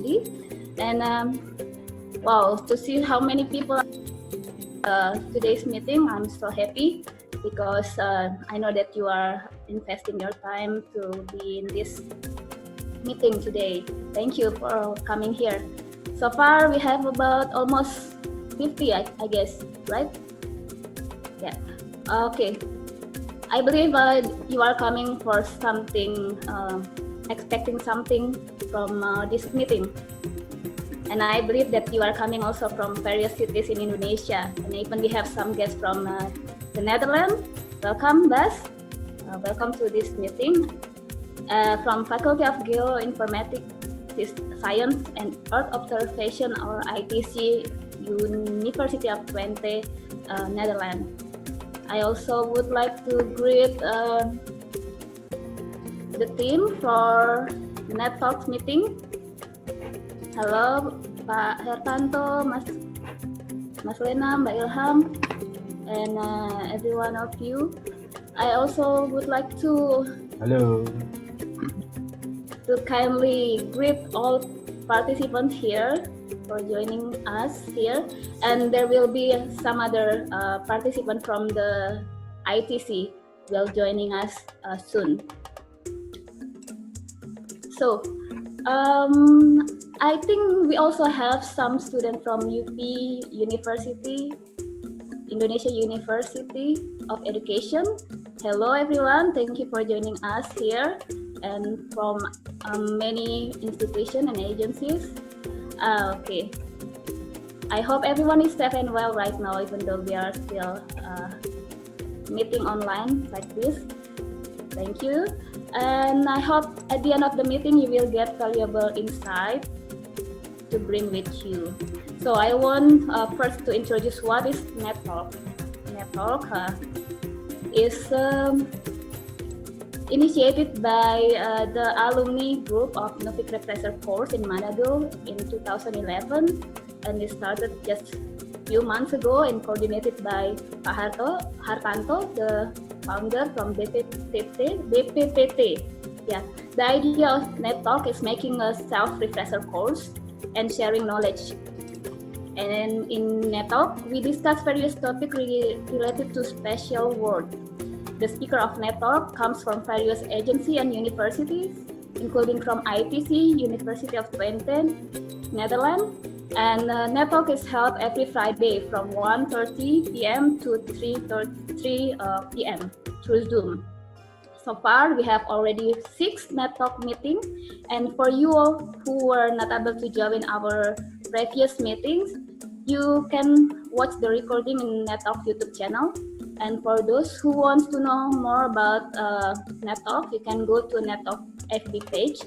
already. And wow, to see how many people today's meeting, I'm so happy because I know that you are investing your time to be in this meeting today. Thank you for coming here. So far, we have about almost 50, I guess, right? Yeah. Okay. I believe you are coming for something, expecting something from this meeting. And I believe that you are coming also from various cities in Indonesia. And even we have some guests from the Netherlands. Welcome, Bas. Welcome to this meeting. From Faculty of Geoinformatics, Science and Earth Observation, or ITC, University of Twente, Netherlands. I also would like to greet the team for the NEDtalk meeting. Halo Pak Hertanto, Mas Lena, Mbak Ilham, and every one of you. I also would like to kindly greet all participants here for joining us here, and there will be some other participant from the ITC will joining us soon. So I think we also have some students from UP University, Indonesia University of Education. Hello everyone, thank you for joining us here, and from many institutions and agencies. Okay, I hope everyone is safe and well right now, even though we are still meeting online like this. Thank you, and I hope at the end of the meeting you will get valuable insight to bring with you. So I want first to introduce what is NEDtalk. NEDtalk is initiated by the alumni group of Novik Repressor course in Manado in 2011, and it started just a few months ago and coordinated by Pak Hartanto, the founder from BPPT. Yeah, the idea of NEDtalk is making a self-refresher course and sharing knowledge. And in NEDtalk, we discuss various topics related to spatial world. The speaker of NEDtalk comes from various agencies and universities, including from ITC, University of Twente, Netherlands. And NEDtalk is held every Friday from 1:30 p.m. to 3:30 p.m. through Zoom. So far, we have already 6 NEDtalk meetings, and for you all who were not able to join our previous meetings, you can watch the recording in NEDtalk YouTube channel. And for those who want to know more about NEDtalk, you can go to NEDtalk FB page,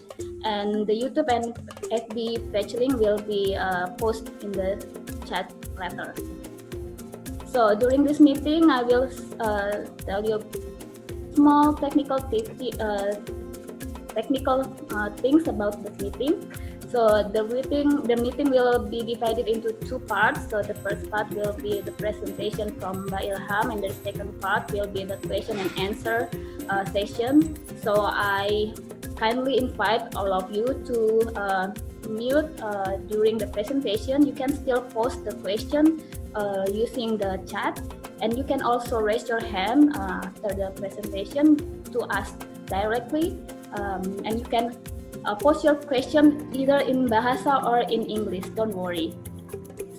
and the YouTube and FB page link will be posted in the chat later. So during this meeting, I will tell you small technical things about the meeting. So the meeting will be divided into 2 parts. So the first part will be the presentation from Mbak Ilham, and the second part will be the question and answer session. So I kindly invite all of you to mute during the presentation. You can still post the question using the chat, and you can also raise your hand after the presentation to ask directly, and you can post your question either in Bahasa or in English, don't worry.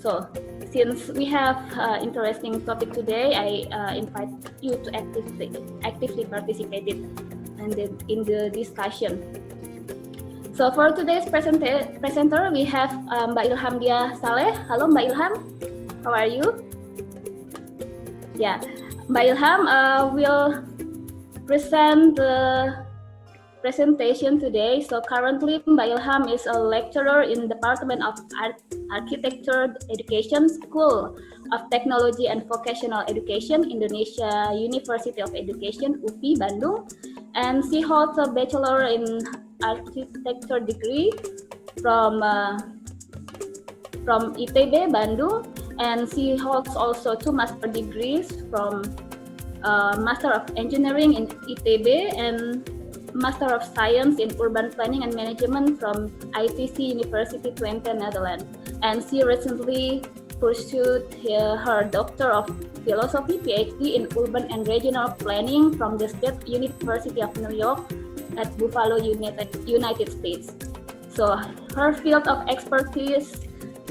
So since we have interesting topic today, I invite you to actively participate in the discussion. So for today's presenter, we have Mbak Ilhamdaniah Soleh. Hello Mbak Ilham, how are you? Yeah, Mbak Ilham will present the presentation today. So currently, Mbak Ilham is a lecturer in Department of Architecture Education, School of Technology and Vocational Education, Indonesia University of Education, UPI, Bandung. And she holds a Bachelor in Architecture degree from ITB, Bandung. And she holds also 2 master degrees from Master of Engineering in ITB and Master of Science in Urban Planning and Management from ITC University Twente, Netherlands. And she recently pursued her Doctor of Philosophy PhD in Urban and Regional Planning from the State University of New York at Buffalo, United States. So her field of expertise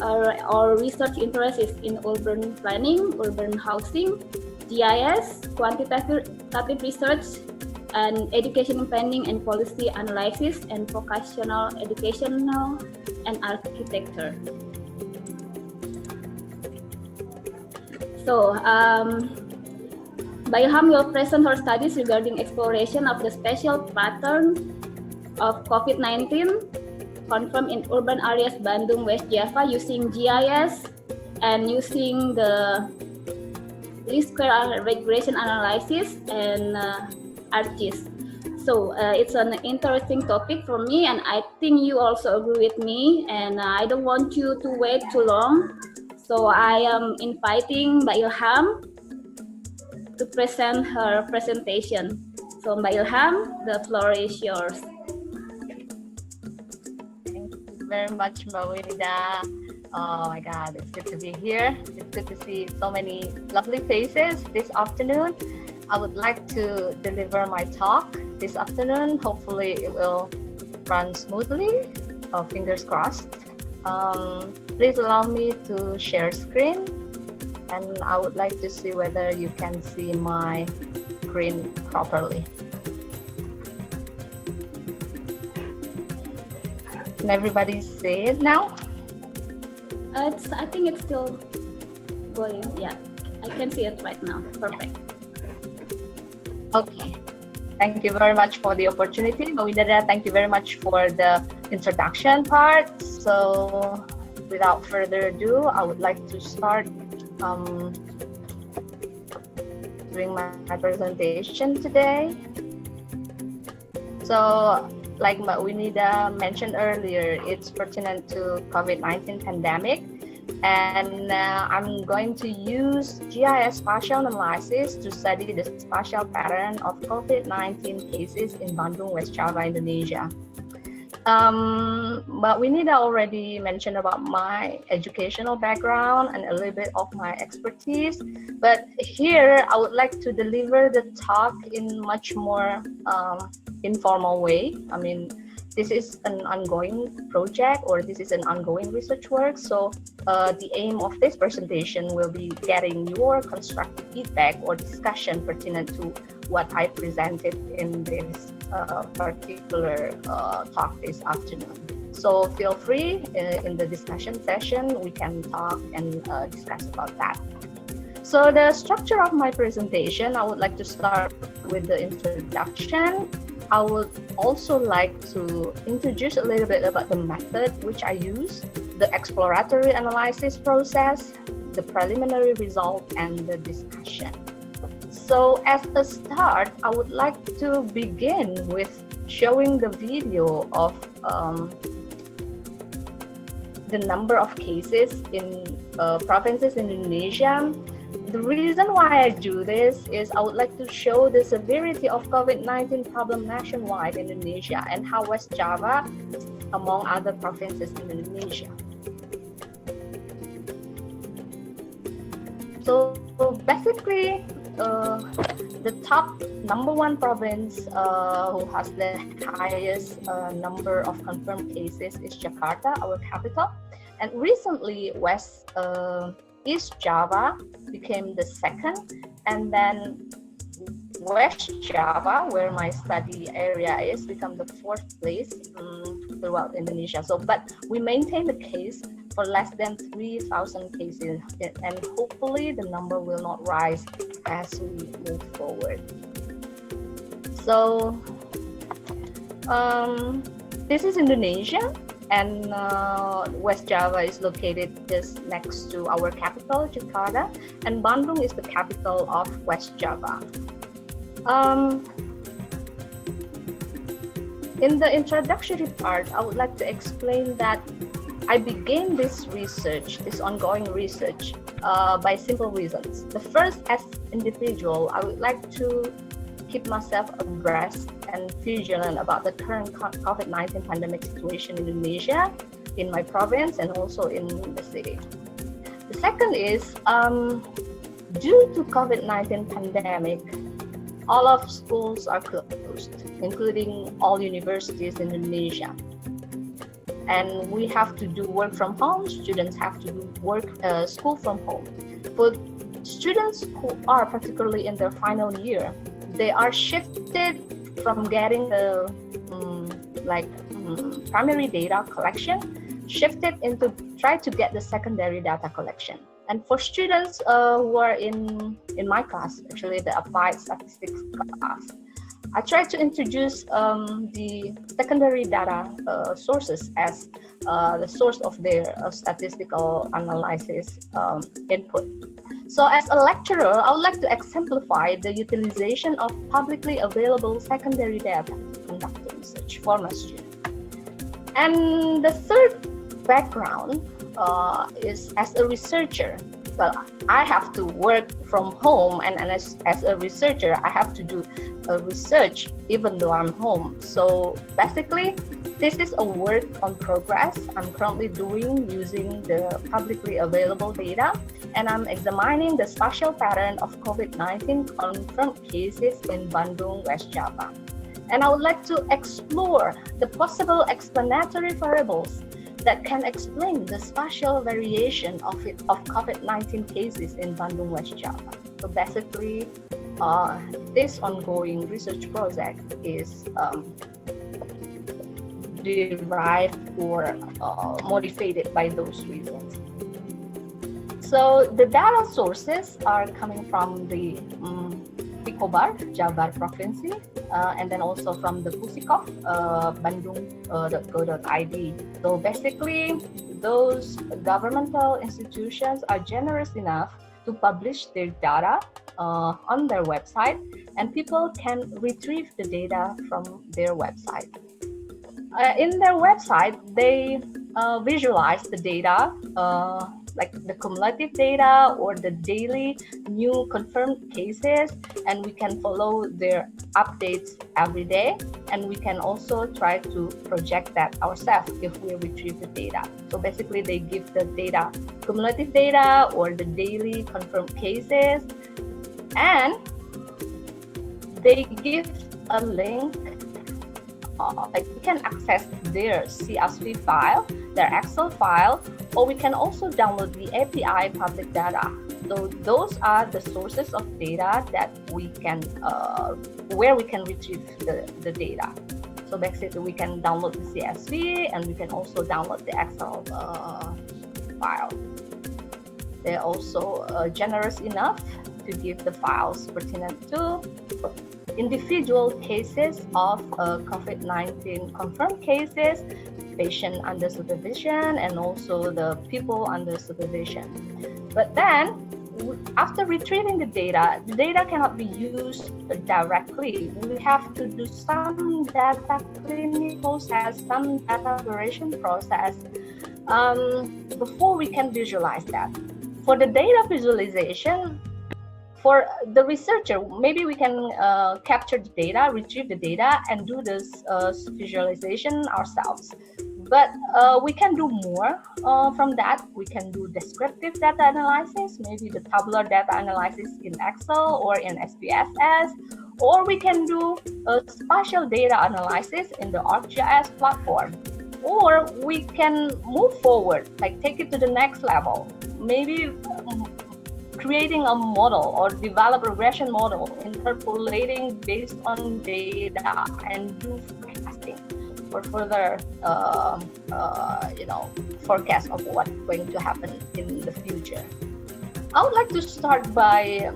or research interest is in urban planning, urban housing, GIS, quantitative research, and education planning and policy analysis, and vocational educational and architecture. So, Ilham will present her studies regarding exploration of the spatial pattern of COVID-19 confirmed in urban areas Bandung, West Java using GIS and using the least square regression analysis and ArcGIS. So it's an interesting topic for me, and I think you also agree with me, and I don't want you to wait too long. So I am inviting Mbak Ilham to present her presentation. So Mbak Ilham, the floor is yours. Thank you very much, Mbak Winida. Oh my God, it's good to be here. It's good to see so many lovely faces this afternoon. I would like to deliver my talk this afternoon. Hopefully it will run smoothly. Fingers crossed. Please allow me to share screen, and I would like to see whether you can see my screen properly. Can everybody see it now? I think it's still going. Yeah, I can see it right now. Perfect. Okay. Thank you very much for the opportunity. Mawinda, thank you very much for the introduction part. So without further ado, I would like to start doing my presentation today. So like Winida mentioned earlier, it's pertinent to COVID-19 pandemic. And I'm going to use GIS spatial analysis to study the spatial pattern of COVID-19 cases in Bandung, West Java, Indonesia. But Winida already mentioned about my educational background and a little bit of my expertise. But here I would like to deliver the talk in much more informal way. I mean, this is an ongoing project, or this is an ongoing research work. So the aim of this presentation will be getting your constructive feedback or discussion pertinent to what I presented in this particular talk this afternoon. So feel free in the discussion session, we can talk and discuss about that. So the structure of my presentation, I would like to start with the introduction. I would also like to introduce a little bit about the method which I use, the exploratory analysis process, the preliminary result, and the discussion. So as a start, I would like to begin with showing the video of the number of cases in provinces in Indonesia. The reason why I do this is I would like to show the severity of COVID-19 problem nationwide in Indonesia and how West Java, among other provinces in Indonesia. So basically, the top number one province who has the highest number of confirmed cases is Jakarta, our capital. And recently, East Java became the second, and then West Java, where my study area is, become the fourth place throughout Indonesia. So, but we maintain the case for less than 3,000 cases, and hopefully the number will not rise as we move forward. So, this is Indonesia. And West Java is located just next to our capital, Jakarta, and Bandung is the capital of West Java. In the introductory part, I would like to explain that I began this research, this ongoing research, by simple reasons. The first, as individual, I would like to keep myself abreast and vigilant about the current COVID-19 pandemic situation in Indonesia, in my province, and also in the city. The second is, due to COVID-19 pandemic, all of schools are closed, including all universities in Indonesia. And we have to do work from home. Students have to do school from home. For students who are particularly in their final year, they are shifted from getting the primary data collection, shifted into try to get the secondary data collection. And for students who are in my class, actually the applied statistics class, I try to introduce the secondary data sources as the source of their statistical analysis input. So as a lecturer, I would like to exemplify the utilization of publicly available secondary data to conduct research for my students. And the third background is as a researcher. Well, I have to work from home, and as a researcher, I have to do research even though I'm home. So basically, this is a work on progress I'm currently doing using the publicly available data, and I'm examining the spatial pattern of COVID-19 confirmed cases in Bandung, West Java. And I would like to explore the possible explanatory variables that can explain the spatial variation of COVID-19 cases in Bandung, West Java. So basically, this ongoing research project is derived or motivated by those reasons. So the data sources are coming from the Picobar, Jabar Provinsi, and then also from the Pusikov, bandung.go.id. So basically, those governmental institutions are generous enough to publish their data on their website, and people can retrieve the data from their website. In their website, they visualize the data, like the cumulative data or the daily new confirmed cases, and we can follow their updates every day, and we can also try to project that ourselves if we retrieve the data. So basically, they give the data, cumulative data or the daily confirmed cases, and they give a link. Like we can access their CSV file, their Excel file, or we can also download the API public data. So those are the sources of data that we can, where we can retrieve the data. So basically, we can download the CSV, and we can also download the Excel file. They're also generous enough to give the files pertinent to individual cases of COVID-19 confirmed cases, patient under supervision, and also the people under supervision. But then, after retrieving the data cannot be used directly. We have to do some data cleaning process, some data curation process before we can visualize that. For the data visualization, for the researcher, maybe we can capture the data, retrieve the data, and do this visualization ourselves. But we can do more from that. We can do descriptive data analysis, maybe the tabular data analysis in Excel or in SPSS, or we can do spatial data analysis in the ArcGIS platform. Or we can move forward, like take it to the next level, maybe creating a model or develop a regression model, interpolating based on data, and do forecasting for further forecast of what's going to happen in the future. I would like to start by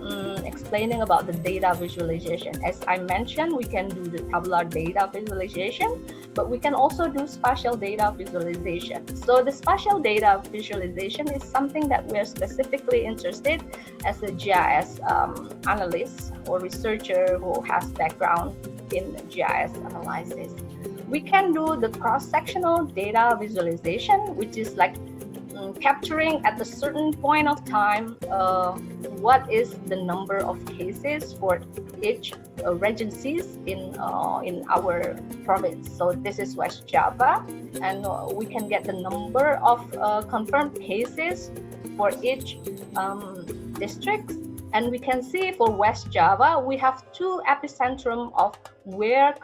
explaining about the data visualization. As I mentioned, we can do the tabular data visualization, but we can also do spatial data visualization. So the spatial data visualization is something that we are specifically interested as a GIS analyst or researcher who has background in GIS analysis. We can do the cross-sectional data visualization, which is like capturing at a certain point of time what is the number of cases for each regencies in our province. So this is West Java, and we can get the number of confirmed cases for each district. And we can see for West Java, we have two epicentrum of where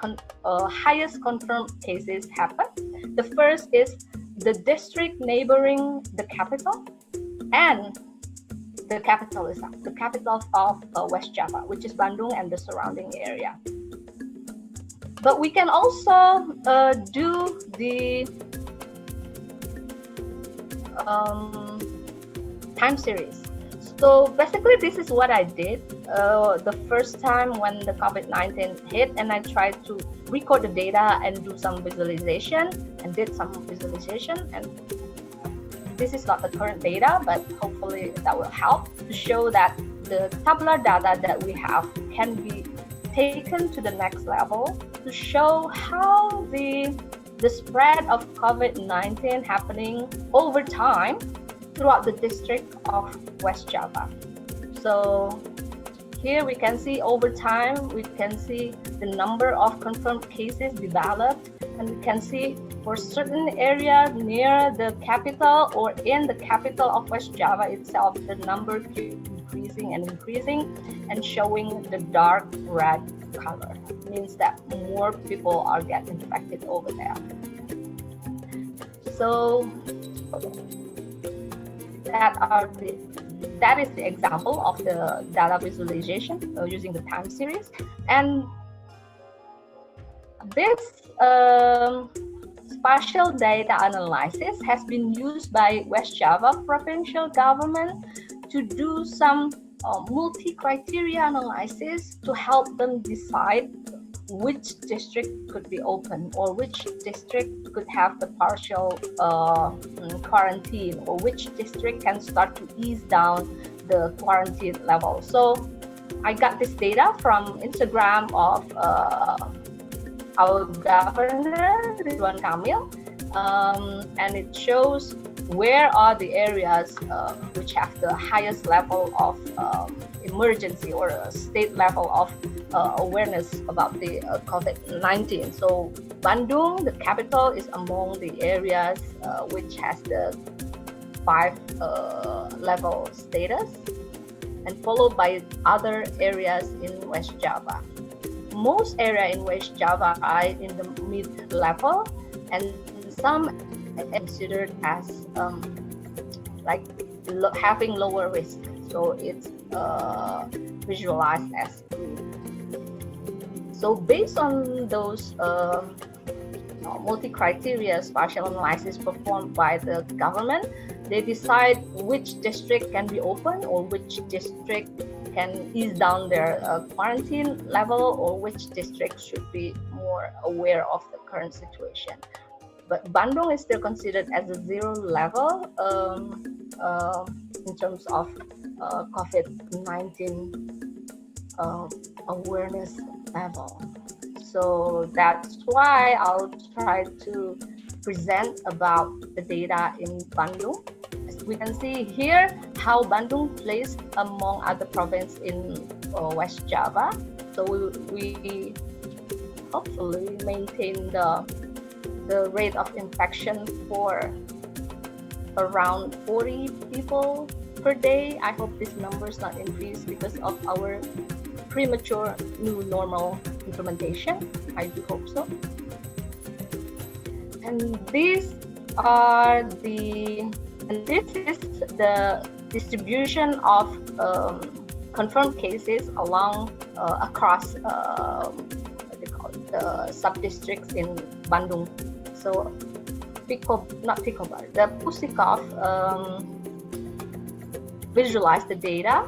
highest confirmed cases happen. The first is the district neighboring the capital, and the capital is the capital of West Java, which is Bandung and the surrounding area. But we can also do the time series. So basically, this is what I did the first time when the COVID-19 hit, and I tried to record the data and do some visualization, and did some visualization. And this is not the current data, but hopefully that will help to show that the tabular data that we have can be taken to the next level to show how the spread of COVID-19 happening over time throughout the district of West Java. So here we can see over time, we can see the number of confirmed cases developed, and we can see for certain area near the capital or in the capital of West Java itself, the number keeps increasing and increasing and showing the dark red color. It means that more people are getting infected over there. So that is the example of the data visualization using the time series. And this spatial data analysis has been used by West Java provincial government to do some multi-criteria analysis to help them decide which district could be open, or which district could have the partial quarantine, or which district can start to ease down the quarantine level. So I got this data from Instagram of our governor, Ridwan Kamil, and it shows where are the areas which have the highest level of emergency or a state level of awareness about the COVID-19. So Bandung, the capital, is among the areas which has the 5 level status, and followed by other areas in West Java. Most area in West Java are in the mid-level, and some are considered as like having lower risk. So it's visualized as green. So based on those multi-criteria spatial analysis performed by the government, they decide which district can be open, or which district can ease down their quarantine level, or which district should be more aware of the current situation. But Bandung is still considered as a 0 level in terms of COVID-19 awareness level. So that's why I'll try to present about the data in Bandung. As we can see here how Bandung placed among other provinces in West Java. So we hopefully maintain the rate of infection for around 40 people per day. I hope this number is not increased because of our premature new normal implementation. I do hope so. And this is the distribution of confirmed cases along across the sub-districts in Bandung. So the Pusikov visualized the data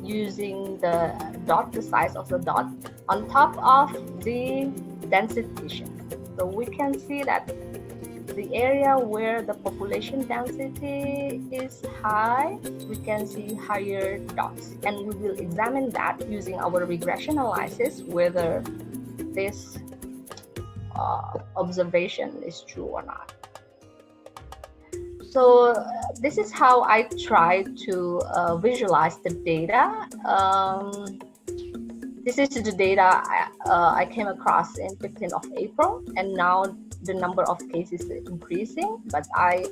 using the dot, the size of the dot, on top of the density. So we can see that the area where the population density is high, we can see higher dots. And we will examine that using our regression analysis, whether this observation is true or not. So this is how I try to visualize the data. This is the data I came across in 15th of April, and now the number of cases is increasing, but I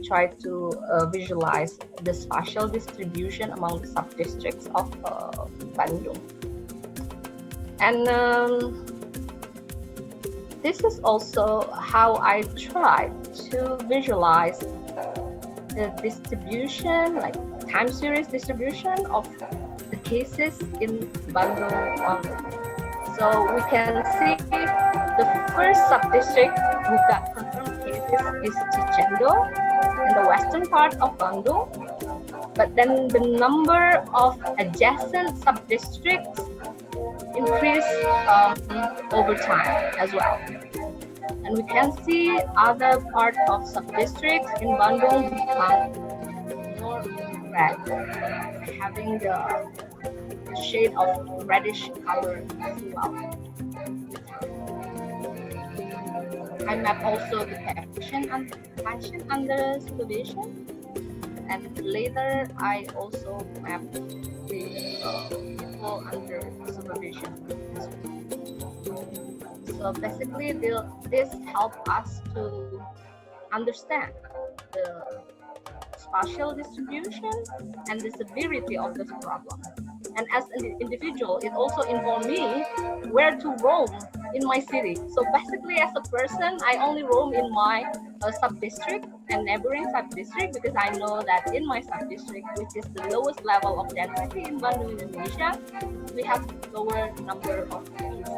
try to visualize the spatial distribution among the sub-districts of Bandung. And this is also how I try to visualize the distribution, like time series distribution of the cases in Bandung only. So we can see the first sub-district who got confirmed cases is Cicendo in the western part of Bandung. But then the number of adjacent sub-districts increase over time as well. And we can see other part of sub-districts in Bandung become more red, having the shade of reddish color throughout. I map also the patient under supervision, and later I also map the people under supervision. So basically, this helps us to understand the spatial distribution and the severity of this problem. And as an individual, it also informed me where to roam in my city. So basically, as a person, I only roam in my sub-district and neighboring sub-district, because I know that in my sub-district, which is the lowest level of density in Bandung, Indonesia, we have lower number of cases.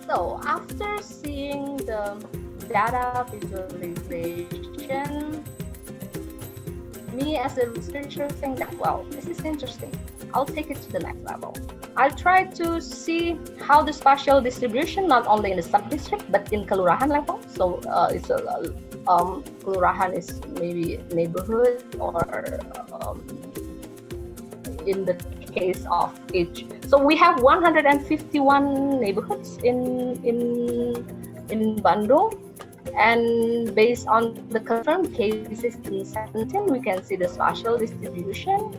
So after seeing the data visualization, me as a researcher think that, well, this is interesting. I'll take it to the next level. I'll try to see how the spatial distribution, not only in the sub-district, but in kelurahan level. So it's a kelurahan is maybe neighborhood, or in the case of each. So we have 151 neighborhoods in Bandung, and based on the confirmed cases in 17, we can see the spatial distribution.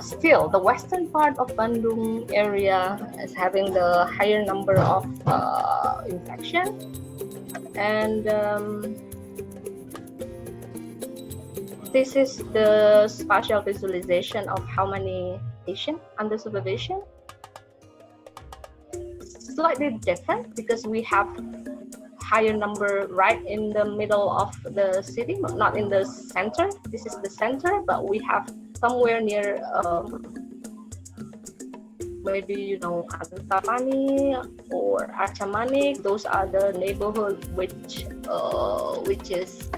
Still, the western part of Bandung area is having the higher number of infection, and this is the spatial visualization of how many patients under supervision. Slightly different because we have higher number right in the middle of the city, not in the center. This is the center, but we have somewhere near maybe Antapani or Archamanik. Those are the neighborhood which is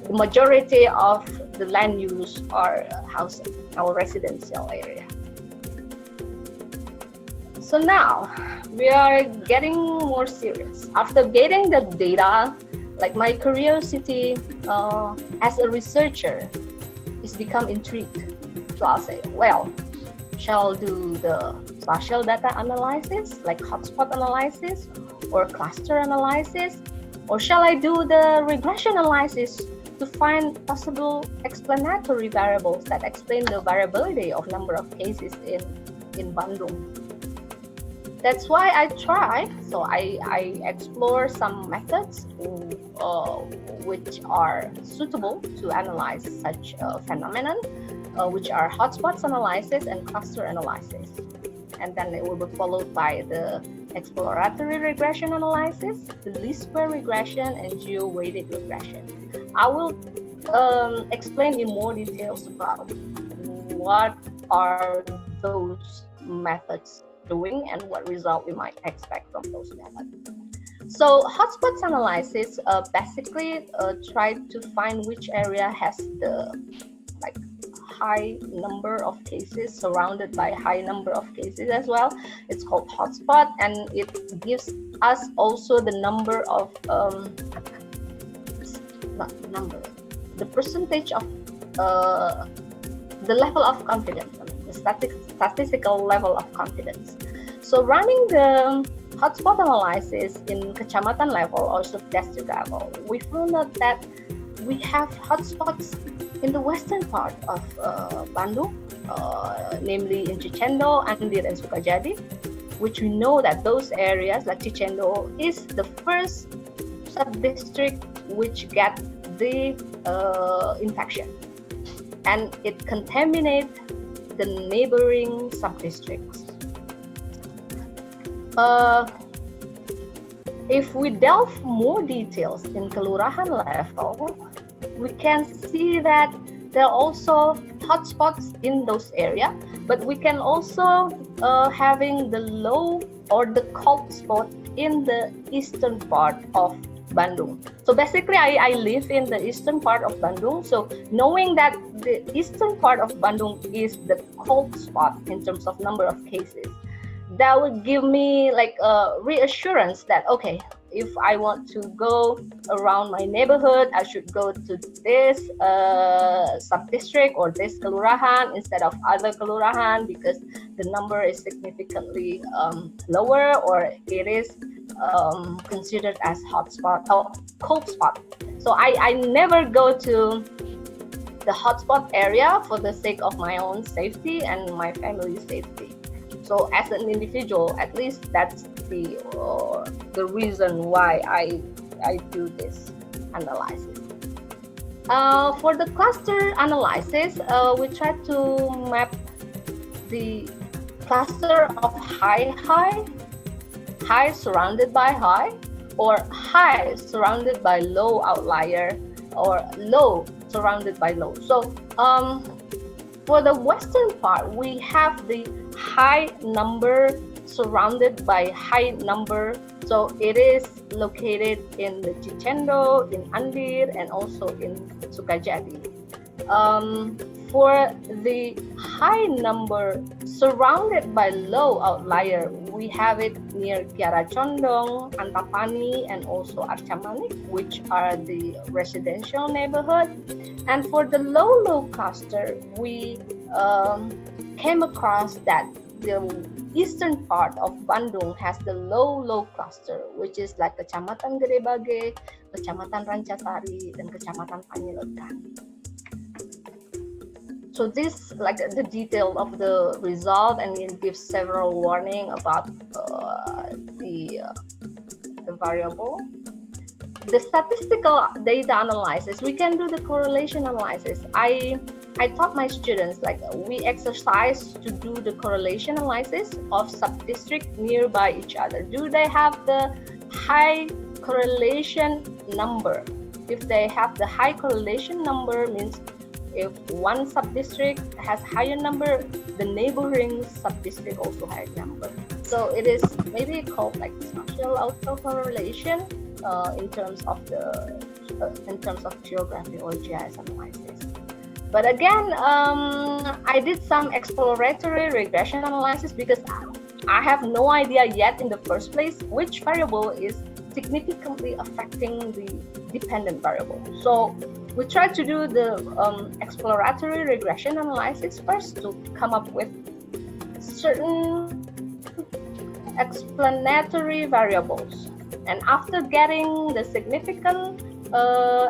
the majority of the land use are housing, our residential area. So now we are getting more serious. After getting the data, like my curiosity as a researcher is become intrigued. So I'll say, well, shall I do the spatial data analysis, like hotspot analysis or cluster analysis, or shall I do the regression analysis to find possible explanatory variables that explain the variability of number of cases in Bandung? That's why I try. So I explore some methods which are suitable to analyze such a phenomenon, which are hotspots analysis and cluster analysis. And then it will be followed by the exploratory regression analysis, the least square regression, and geo-weighted regression. I will explain in more details about what are those methods doing and what result we might expect from those methods. So hotspots analysis basically try to find which area has the high number of cases surrounded by high number of cases as well. It's called hotspot, and it gives us also the number of the percentage of the level of confidence, the the statistical level of confidence. So running the hotspot analysis in kecamatan level or subdistrict level, we found out that we have hotspots in the western part of Bandung, namely in Cicendo, Andir, and Sukajadi, which we know that those areas like Cicendo is the first sub-district which get the infection, and it contaminates the neighboring sub-districts. If we delve more details in kelurahan level, we can see that there are also hotspots in those areas, but we can also having the low or the cold spot in the eastern part of Bandung. So basically, I live in the eastern part of Bandung. So knowing that the eastern part of Bandung is the cold spot in terms of number of cases, that would give me like a reassurance that, okay, if I want to go around my neighborhood, I should go to this sub-district or this kelurahan instead of other kelurahan because the number is significantly lower, or it is considered as hotspot or cold spot. So I never go to the hotspot area for the sake of my own safety and my family's safety. So as an individual, at least that's the reason why I do this analysis. For the cluster analysis, we try to map the cluster of high surrounded by high, or high surrounded by low outlier, or low surrounded by low. So for the western part, we have the high number surrounded by high number. So it is located in the Cicendo, in Andir, and also in Sukajadi. For the high number surrounded by low outlier, we have it near Kiara Condong, Antapani, and also Arcamanik, which are the residential neighborhood. And for the low cluster, we came across that the eastern part of Bandung has the low cluster, which is like Kecamatan Gedebage, Kecamatan Rancasari, dan Kecamatan Panyilekan. So this like the detail of the result, and it gives several warning about the variable. The statistical data analysis, we can do the correlation analysis. I taught my students, like, we exercise to do the correlation analysis of sub-district nearby each other. Do they have the high correlation number? If they have the high correlation number, means if one sub-district has higher number, the neighboring sub-district also higher number. So it is maybe called like spatial autocorrelation in terms of geography or GIS analysis. But again, I did some exploratory regression analysis because I have no idea yet in the first place which variable is significantly affecting the dependent variable. So we try to do the exploratory regression analysis first to come up with certain explanatory variables. And after getting the significant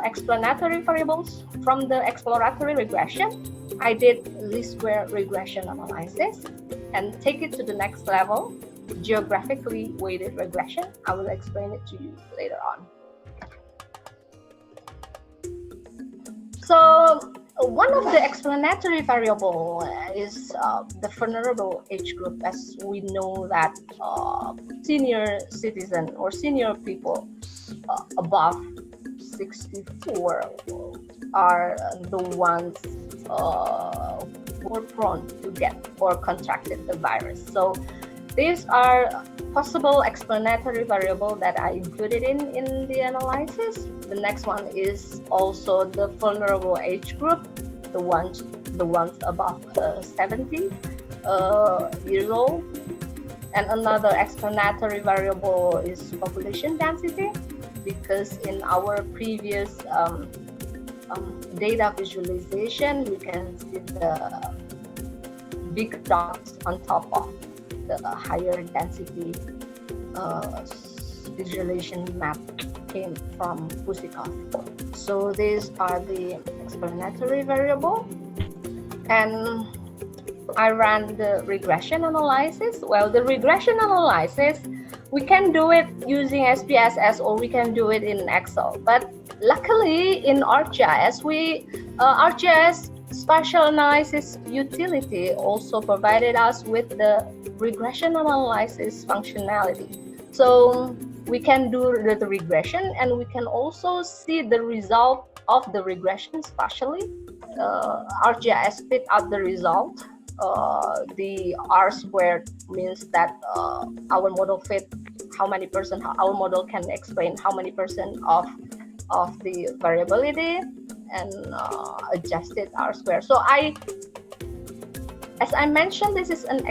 explanatory variables from the exploratory regression, I did least square regression analysis and take it to the next level, geographically weighted regression. I will explain it to you later on. So one of the explanatory variable is the vulnerable age group, as we know that senior citizen or senior people above 64 are the ones more prone to get or contracted the virus. So these are possible explanatory variable that I included in the analysis. The next one is also the vulnerable age group, the ones above 70 years old. And another explanatory variable is population density, because in our previous data visualization, we can see big dots on top of the higher density visualization map came from Pusikov. So these are the explanatory variable, and I ran the regression analysis. Well, the regression analysis, we can do it using SPSS or we can do it in Excel. But luckily in ArcGIS, ArcGIS Spatial Analysis utility also provided us with the regression analysis functionality. So we can do the regression, and we can also see the result of the regression spatially. ArcGIS spit out the result. The R squared means that our model fit how many percent, our model can explain how many percent of the variability, and adjusted R squared. So as I mentioned, this is an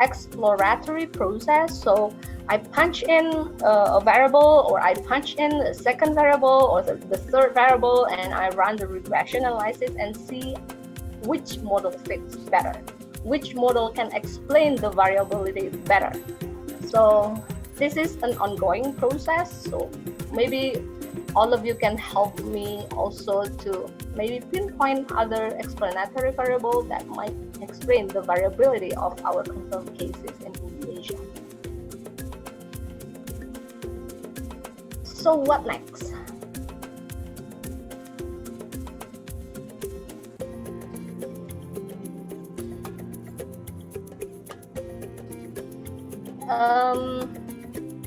exploratory process. So I punch in a variable, or I punch in a second variable or the third variable, and I run the regression analysis and see which model fits better, which model can explain the variability better. So this is an ongoing process. So maybe all of you can help me also to maybe pinpoint other explanatory variables that might explain the variability of our confirmed cases in Indonesia. So what next?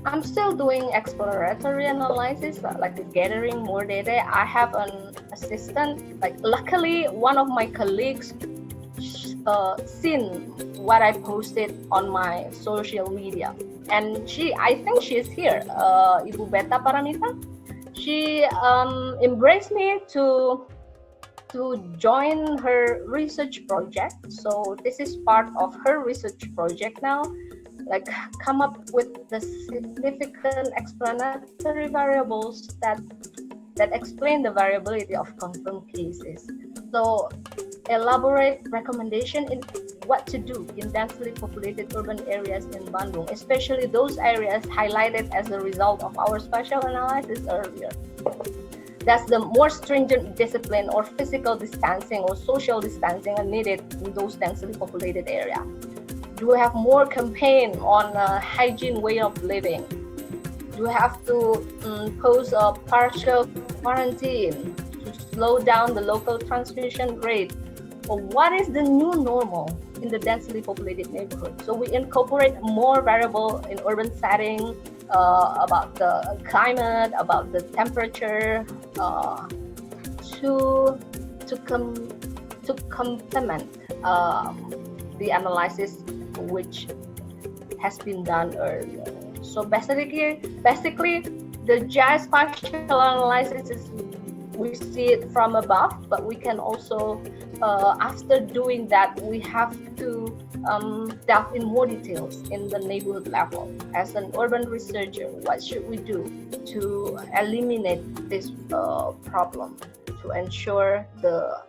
I'm still doing exploratory analysis, like gathering more data. I have an assistant. Like, luckily, one of my colleagues seen what I posted on my social media, and I think she's here, Ibu Beta Paramita. She embraced me to join her research project. So this is part of her research project now. Like, come up with the significant explanatory variables that explain the variability of confirmed cases. So elaborate recommendation in what to do in densely populated urban areas in Bandung, especially those areas highlighted as a result of our spatial analysis earlier. That's the more stringent discipline or physical distancing or social distancing are needed in those densely populated areas. Do we have more campaign on hygiene way of living? Do we have to pose a partial quarantine to slow down the local transmission rate? Or what is the new normal in the densely populated neighborhood? So we incorporate more variable in urban setting about the climate, about the temperature, to complement the analysis which has been done earlier. So basically the GIS spatial analysis is, we see it from above, but we can also after doing that, we have to delve in more details in the neighborhood level. As an urban researcher, what should we do to eliminate this problem, to ensure the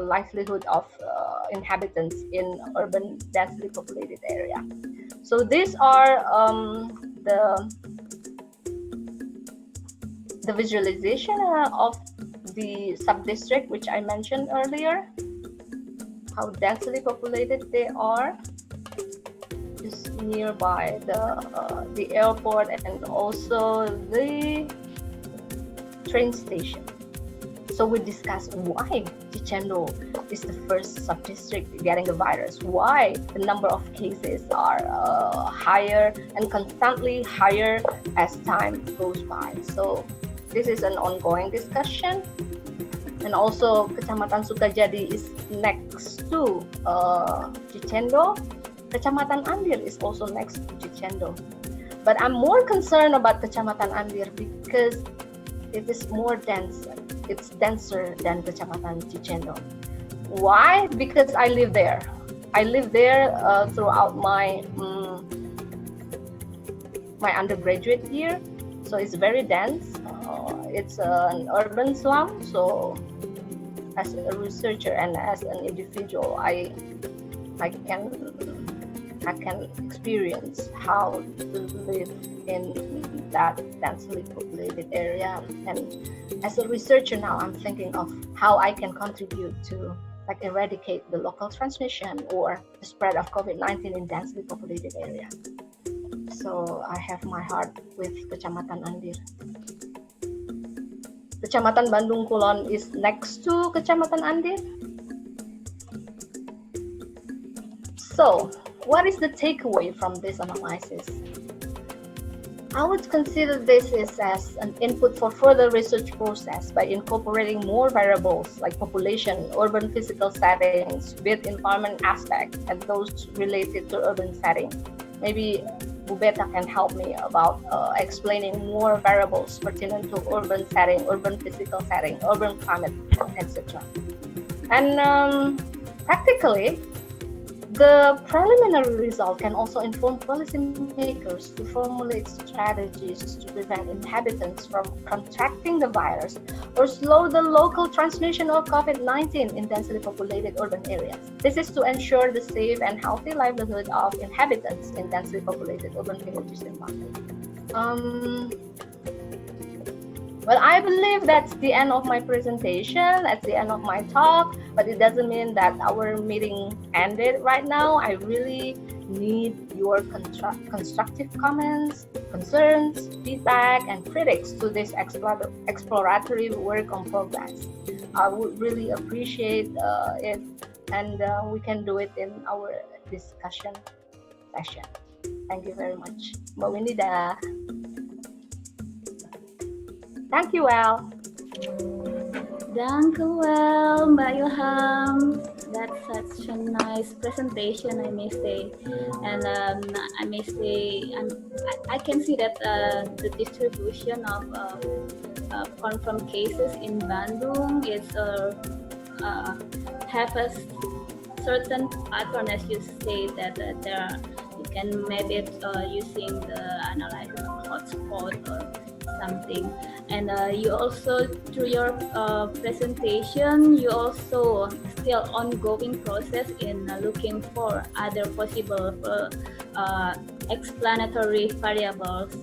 livelihood of inhabitants in urban densely populated area? So these are the visualization of the sub-district which I mentioned earlier, how densely populated they are, just nearby the airport and also the train station. So we discussed why Cicendo is the first sub-district getting the virus, why the number of cases are higher and constantly higher as time goes by. So this is an ongoing discussion. And also Kecamatan Sukajadi is next to Cicendo. Kecamatan Andir is also next to Cicendo. But I'm more concerned about Kecamatan Andir because it is more dense. It's denser than Kecamatan Cicendo. Why? Because I live there. I live there throughout my my undergraduate year. So it's very dense. It's an urban slum. So as a researcher and as an individual, I I can experience how to live in that densely populated area. And as a researcher now, I'm thinking of how I can contribute to like eradicate the local transmission or the spread of COVID-19 in densely populated area. So I have my heart with Kecamatan Andir. Kecamatan Bandung Kulon is next to Kecamatan Andir. So, what is the takeaway from this analysis? I would consider this as an input for further research process by incorporating more variables like population, urban physical settings, with environment aspect, and those related to urban setting. Maybe Bu Beta can help me about explaining more variables pertinent to urban setting, urban physical setting, urban climate, etc. And practically, the preliminary result can also inform policymakers to formulate strategies to prevent inhabitants from contracting the virus or slow the local transmission of COVID-19 in densely populated urban areas. This is to ensure the safe and healthy livelihood of inhabitants in densely populated urban villages and markets. Well, I believe that's the end of my presentation, that's the end of my talk, but it doesn't mean that our meeting ended right now. I really need your constructive comments, concerns, feedback, and critics to this exploratory work on progress. I would really appreciate it, and we can do it in our discussion session. Thank you very much. Mbak Windy dah. Thank you, Al. Thank you, well, Mbak Ilham. That's such a nice presentation, I may say. And I may say, I can see that the distribution of confirmed cases in Bandung is have a certain pattern, as you say, that you can map it using the analysis of hotspot or something. And you also, through your presentation, you also still ongoing process in looking for other possible explanatory variables.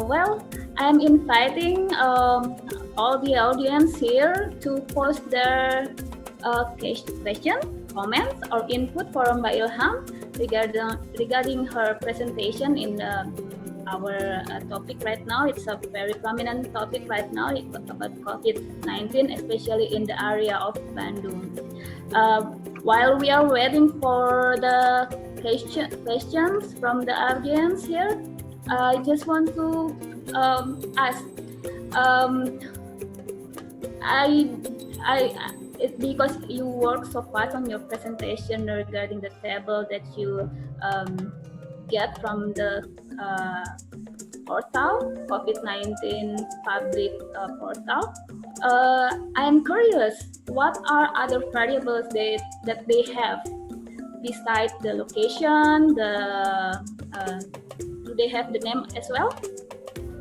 Well, I'm inviting all the audience here to post their question, comments, or input for Mbak Ilham regarding her presentation in our topic right now. It's a very prominent topic right now about COVID-19, especially in the area of Bandung. While we are waiting for the questions from the audience here, I just want to ask. Because you work so fast on your presentation regarding the table that you get from the portal, COVID-19 public portal. I'm curious, what are other variables that they have besides the location? Do they have the name as well,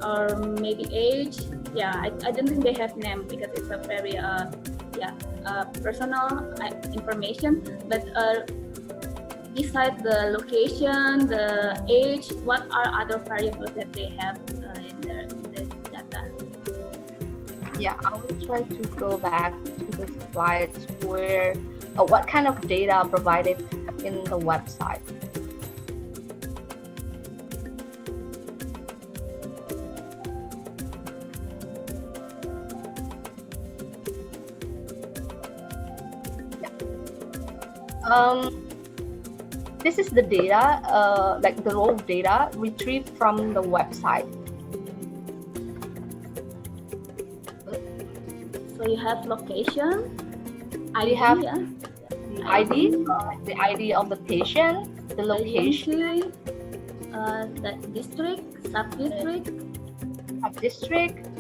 or maybe age? Yeah, I don't think they have name because it's a very personal information. But besides the location, the age, what are other variables that they have in their data? Yeah, I will try to go back to the slides where what kind of data provided in the website. This is the data, like the raw data retrieved from the website. So you have location, We have the ID of the patient, the location, the district, sub-district,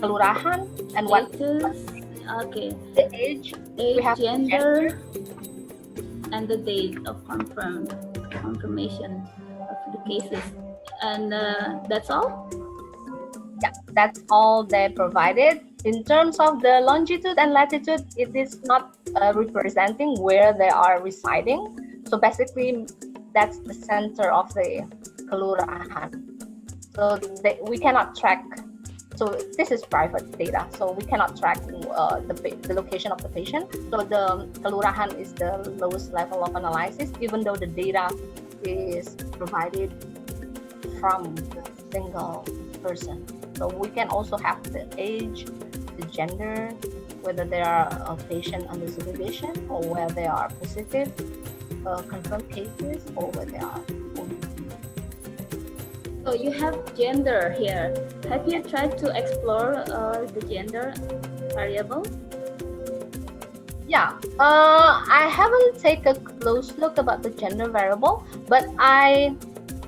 kelurahan, and what? Okay. The age, we have gender, and the date of confirmation of the cases. And that's all? Yeah, that's all they provided. In terms of the longitude and latitude, it is not representing where they are residing. So basically, that's the center of the kelurahan. So we cannot track. So this is private data. So we cannot track the location of the patient. So the kelurahan is the lowest level of analysis, even though the data is provided from the single person. So we can also have the age, the gender, whether they are a patient under supervision or where they are positive, confirmed cases, or where they are ODP. So you have gender here. Have you tried to explore the gender variable? Yeah, I haven't taken a close look about the gender variable, but I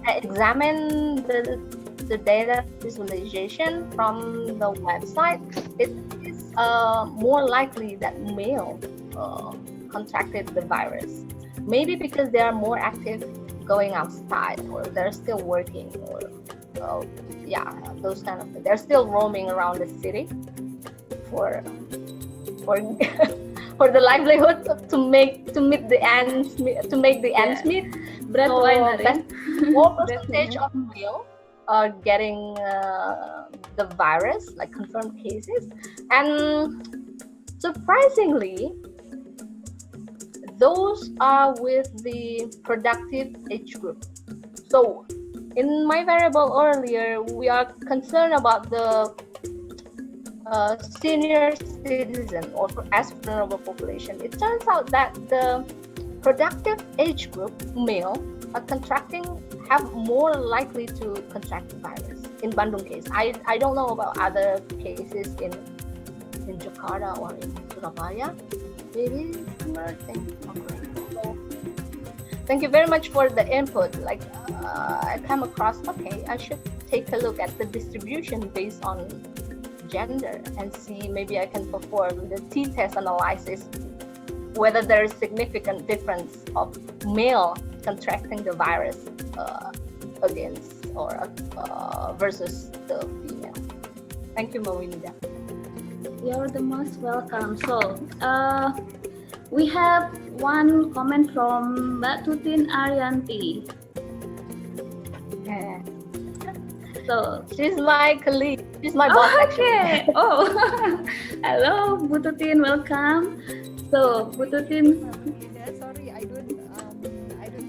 examined the data visualization from the website. It is more likely that male contracted the virus. Maybe because they are more active going outside, or they're still working, or those kind of things. They're still roaming around the city for for the livelihood to make the ends meet. So that's more percentage of male are getting the virus, like confirmed cases, and surprisingly, those are with the productive age group. So in my variable earlier, we are concerned about the senior citizen or as vulnerable population. It turns out that the productive age group, male, have more likely to contract the virus. In Bandung case, I don't know about other cases in Jakarta or in Surabaya. Maybe similar thing. So, thank you very much for the input. Like I come across, okay, I should take a look at the distribution based on gender and see maybe I can perform the t-test analysis whether there is significant difference of male contracting the virus against or versus the female. Thank you, Mawinida. You're the most welcome. So we have one comment from Mbak Tutin Arianti. Yeah. So She's my colleague. She's my boss, okay. actually. Oh, hello, Bu Tutin. Welcome. So, Bu Tutin. Sorry, I don't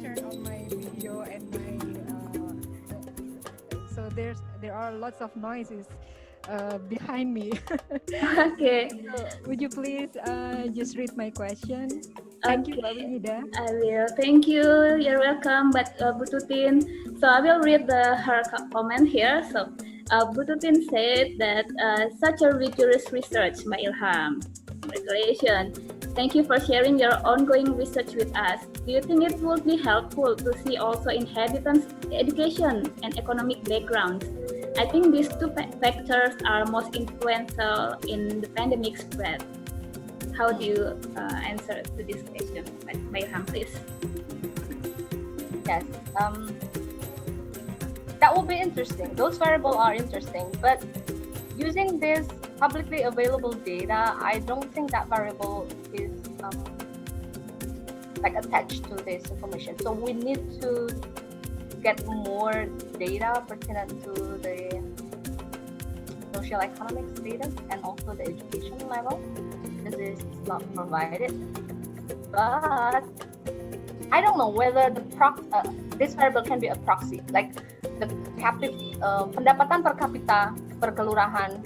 turn on my video and so there are lots of noises behind me. Okay. So, would you please just read my question? Thank you, Mbak Winida. I will. Thank you. You're welcome, Bu Tutin. So I will read her comment here. So Bu Tutin said that such a rigorous research, Mbak Ilham. Congratulations. Thank you for sharing your ongoing research with us. Do you think it would be helpful to see also inhabitants' education and economic backgrounds? I think these two factors are most influential in the pandemic spread. How do you answer to this question, Mbak Ilham, please? Yes, that will be interesting. Those variables are interesting, but using this publicly available data, I don't think that variable is attached to this information. So we need to get more data pertinent to the social economic status and also the education level, because this is not provided. But I don't know whether this variable can be a proxy, like the pendapatan per kapita per kelurahan.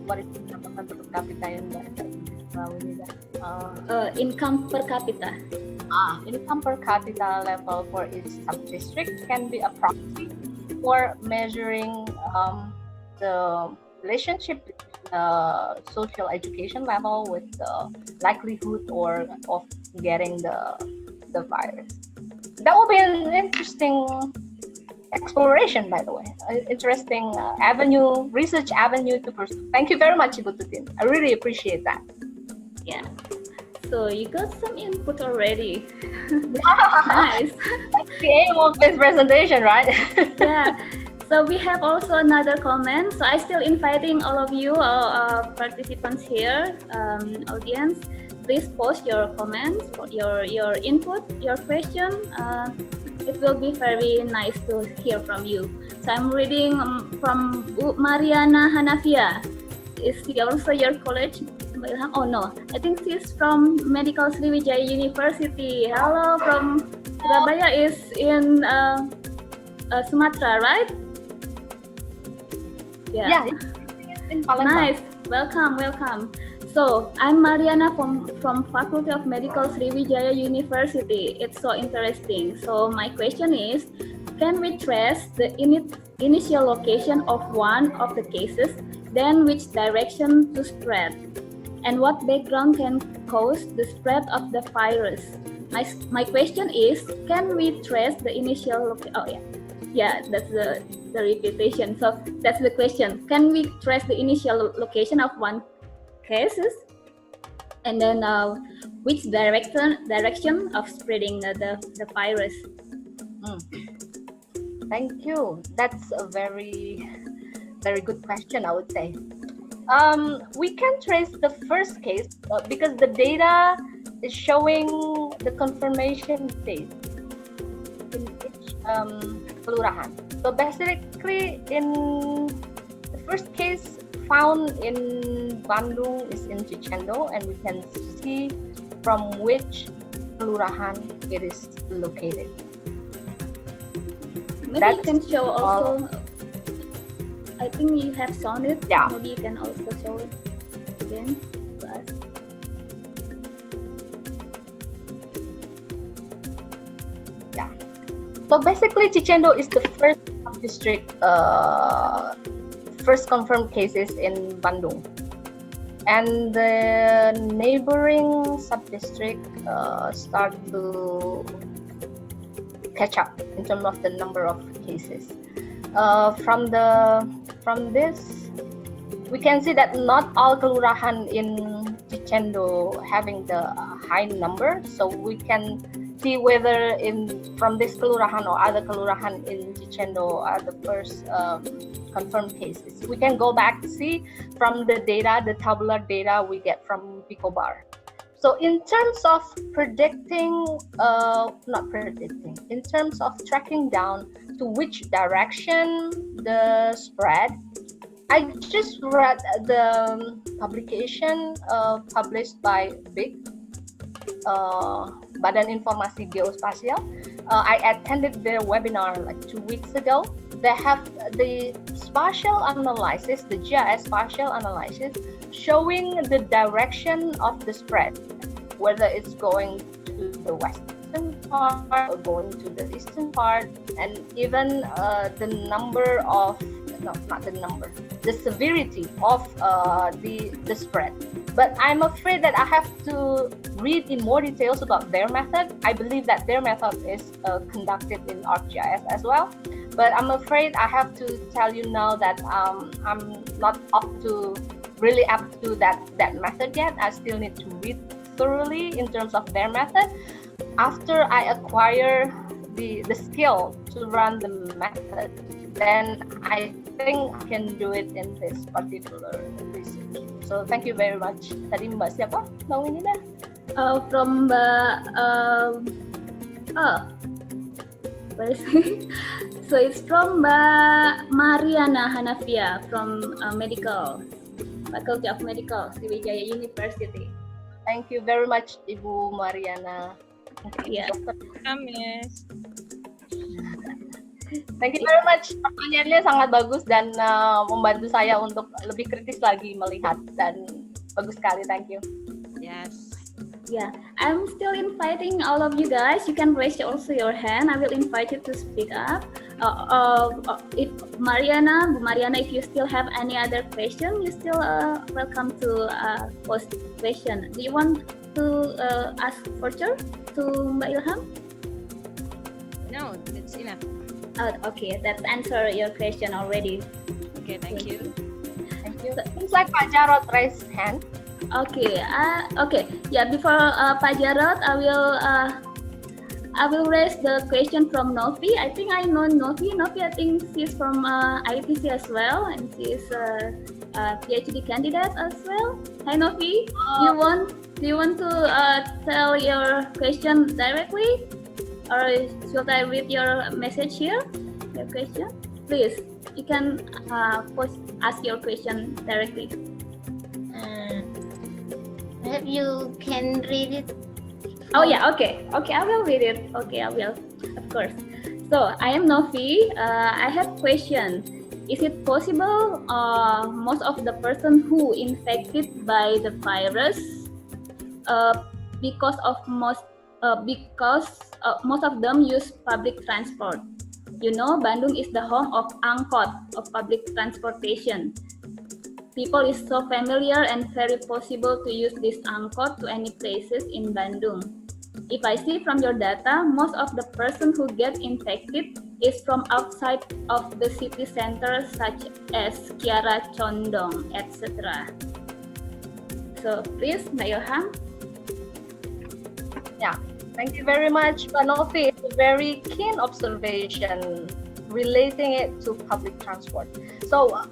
What is pendapatan per kapita yang income per capita. Income per capita level for each sub-district can be a proxy for measuring the relationship between the social education level with the likelihood of getting the virus. That will be an interesting exploration, by the way. Interesting research avenue to pursue. Thank you very much, Ibu Tutin. I really appreciate that. Yeah. So you got some input already. Nice. That's the aim of this presentation, right? Yeah. So we have also another comment. So I still inviting all of you, participants here, audience. Please post your comments, your input, your question. It will be very nice to hear from you. So I'm reading from Bu Mariana Hanafia. Is she also your college? Oh no, I think she's from Medical Sriwijaya University. Hello from Surabaya is in Sumatra, right? Yeah, in Palembang. Nice. Welcome. So I'm Mariana from Faculty of Medical Sriwijaya University. It's so interesting. So my question is, can we trace the initial location of one of the cases, then which direction to spread? And what background can cause the spread of the virus? My question is, can we trace the initial location? Oh yeah, that's the repetition. So that's the question. Can we trace the initial location of one cases, and then which direction of spreading the virus? Thank you. That's a very good question, I would say. We can trace the first case because the data is showing the confirmation date in each kelurahan. So basically, in the first case found in Bandung is in Cicendo, and we can see from which kelurahan it is located. Maybe you can show also. I think you have shown it. Yeah. Maybe you can also show it again to us. Yeah. So basically, Cicendo is the first district, first confirmed cases in Bandung, and the neighboring sub-district start to catch up in terms of the number of cases. From this, we can see that not all kelurahan in Cicendo having the high number. So we can see whether from this kelurahan or other kelurahan in Cicendo are the first confirmed cases. We can go back to see from the data, the tabular data we get from Picobar. So in terms of in terms of tracking down to which direction the spread, I just read the publication published by BIG, Badan Informasi Geospasial. I attended their webinar like 2 weeks ago. They have the spatial analysis, the GIS spatial analysis, showing the direction of the spread, whether it's going to the western part or going to the eastern part, and even the number of, the severity of the spread. But I'm afraid that I have to read in more details about their method. I believe that their method is conducted in ArcGIS as well. But I'm afraid I have to tell you now that I'm not really up to that method yet. I still need to read thoroughly in terms of their method. After I acquire the skill to run the method, then I think I can do it in this particular research. So thank you very much. Tadi Mbak siapa? Mbak Winida? From where is it? So it's from Mbak Mariana Hanafia from Medical Faculty of Medical Sriwijaya University. Thank you very much, Ibu Mariana. Yeah. Amis. Thank you very much. Pertanyaannya sangat bagus dan membantu saya untuk lebih kritis lagi melihat, dan bagus sekali. Thank you. Yes. Yeah, I'm still inviting all of you guys. You can raise also your hand. I will invite you to speak up. If Bu Mariana, if you still have any other question, you still welcome to post question. Do you want to ask further to Mbak Ilham? No, it's enough. Okay, that's answer your question already. Okay, thank you. Thank you. Seems like Pak Jarod raised hand. Okay, okay. Yeah, before Pak Jarod, I will raise the question from Novi. I think I know Novi. Novi, I think she's from ITC as well, and she's a PhD candidate as well. Hi, Novi. Do you want to tell your question directly, or should I read your message here? Your question, please. You can ask your question directly. Perhaps you can read it. Oh yeah, okay, I will read it. Okay, I will, of course. So I am Novi. I have question. Is it possible most of the person who infected by the virus because most of them use public transport? You know, Bandung is the home of angkot, of public transportation. People is so familiar and very possible to use this angkot to any places in Bandung. If I see from your data, most of the person who get infected is from outside of the city center, such as Kiara Condong, etc. So please, Mbak Ilham. Yeah, thank you very much, Novi. It's a very keen observation relating it to public transport. So,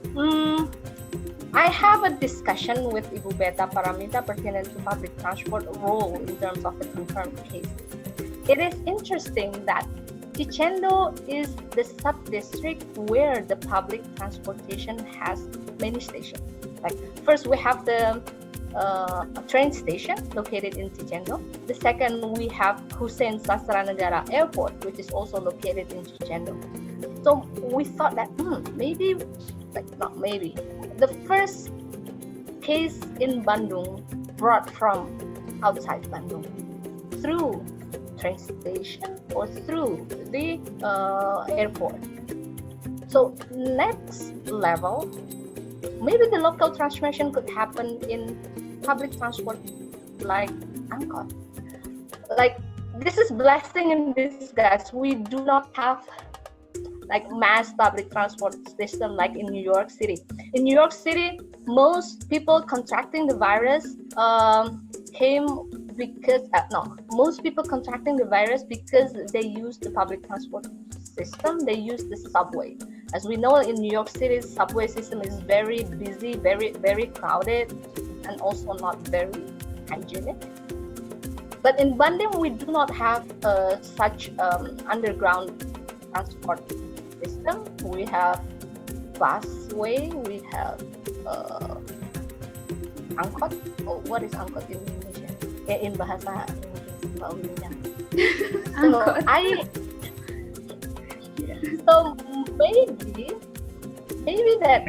I have a discussion with Ibu Beta Paramita pertinent to public transport role in terms of the confirmed cases. It is interesting that Cicendo is the sub-district where the public transportation has many stations. Like first we have the train station located in Cicendo. The second we have Hussein Sastranegara Airport, which is also located in Cicendo. So we thought that maybe, not maybe, the first case in Bandung brought from outside Bandung through train station or through the airport. So next level, maybe the local transmission could happen in public transport like angkot. Like this is blessing in disguise. We do not have like mass public transport system like in New York City. In New York City, most people contracting the virus most people contracting the virus because they use the public transport system. They use the subway. As we know, in New York City, subway system is very busy, very crowded, and also not very hygienic. But in Bandung, we do not have such underground transport system. We have busway, we have angkot. Oh, what is angkot in Indonesia? In bahasa Indonesia. So maybe that.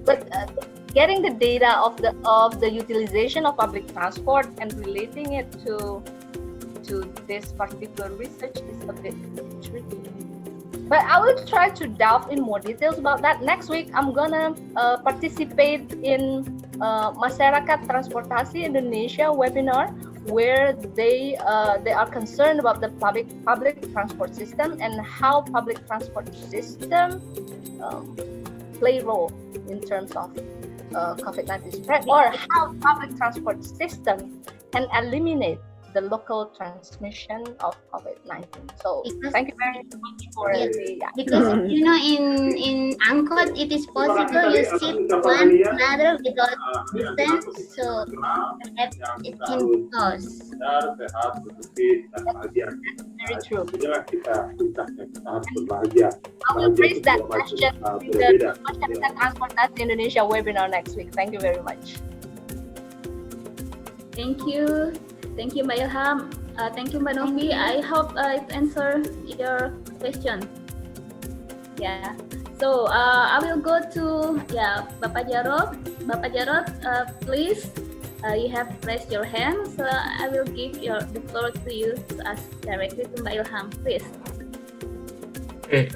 But getting the data of the utilization of public transport and relating it to this particular research is a bit tricky. But I will try to delve in more details about that. Next week, I'm gonna participate in Masyarakat Transportasi Indonesia webinar, where they are concerned about the public transport system and how public transport system play role in terms of COVID-19 spread, or how public transport system can eliminate the local transmission of COVID-19. So thank you very much for because you know in angkot it is possible you sit one another without distance, so perhaps it can cause. Very true. I will raise that question in the Masyarakat Transportasi Indonesia webinar next week. Thank you very much. Thank you. Thank you, Mbak Ilham. Thank you, Mbak Novi. I hope it answered your question. Yeah. So I will go to Bapak Jarod. Bapak Jarod, please. You have raised your hand, so I will give the floor to you to ask directly to Mbak Ilham, please. Okay.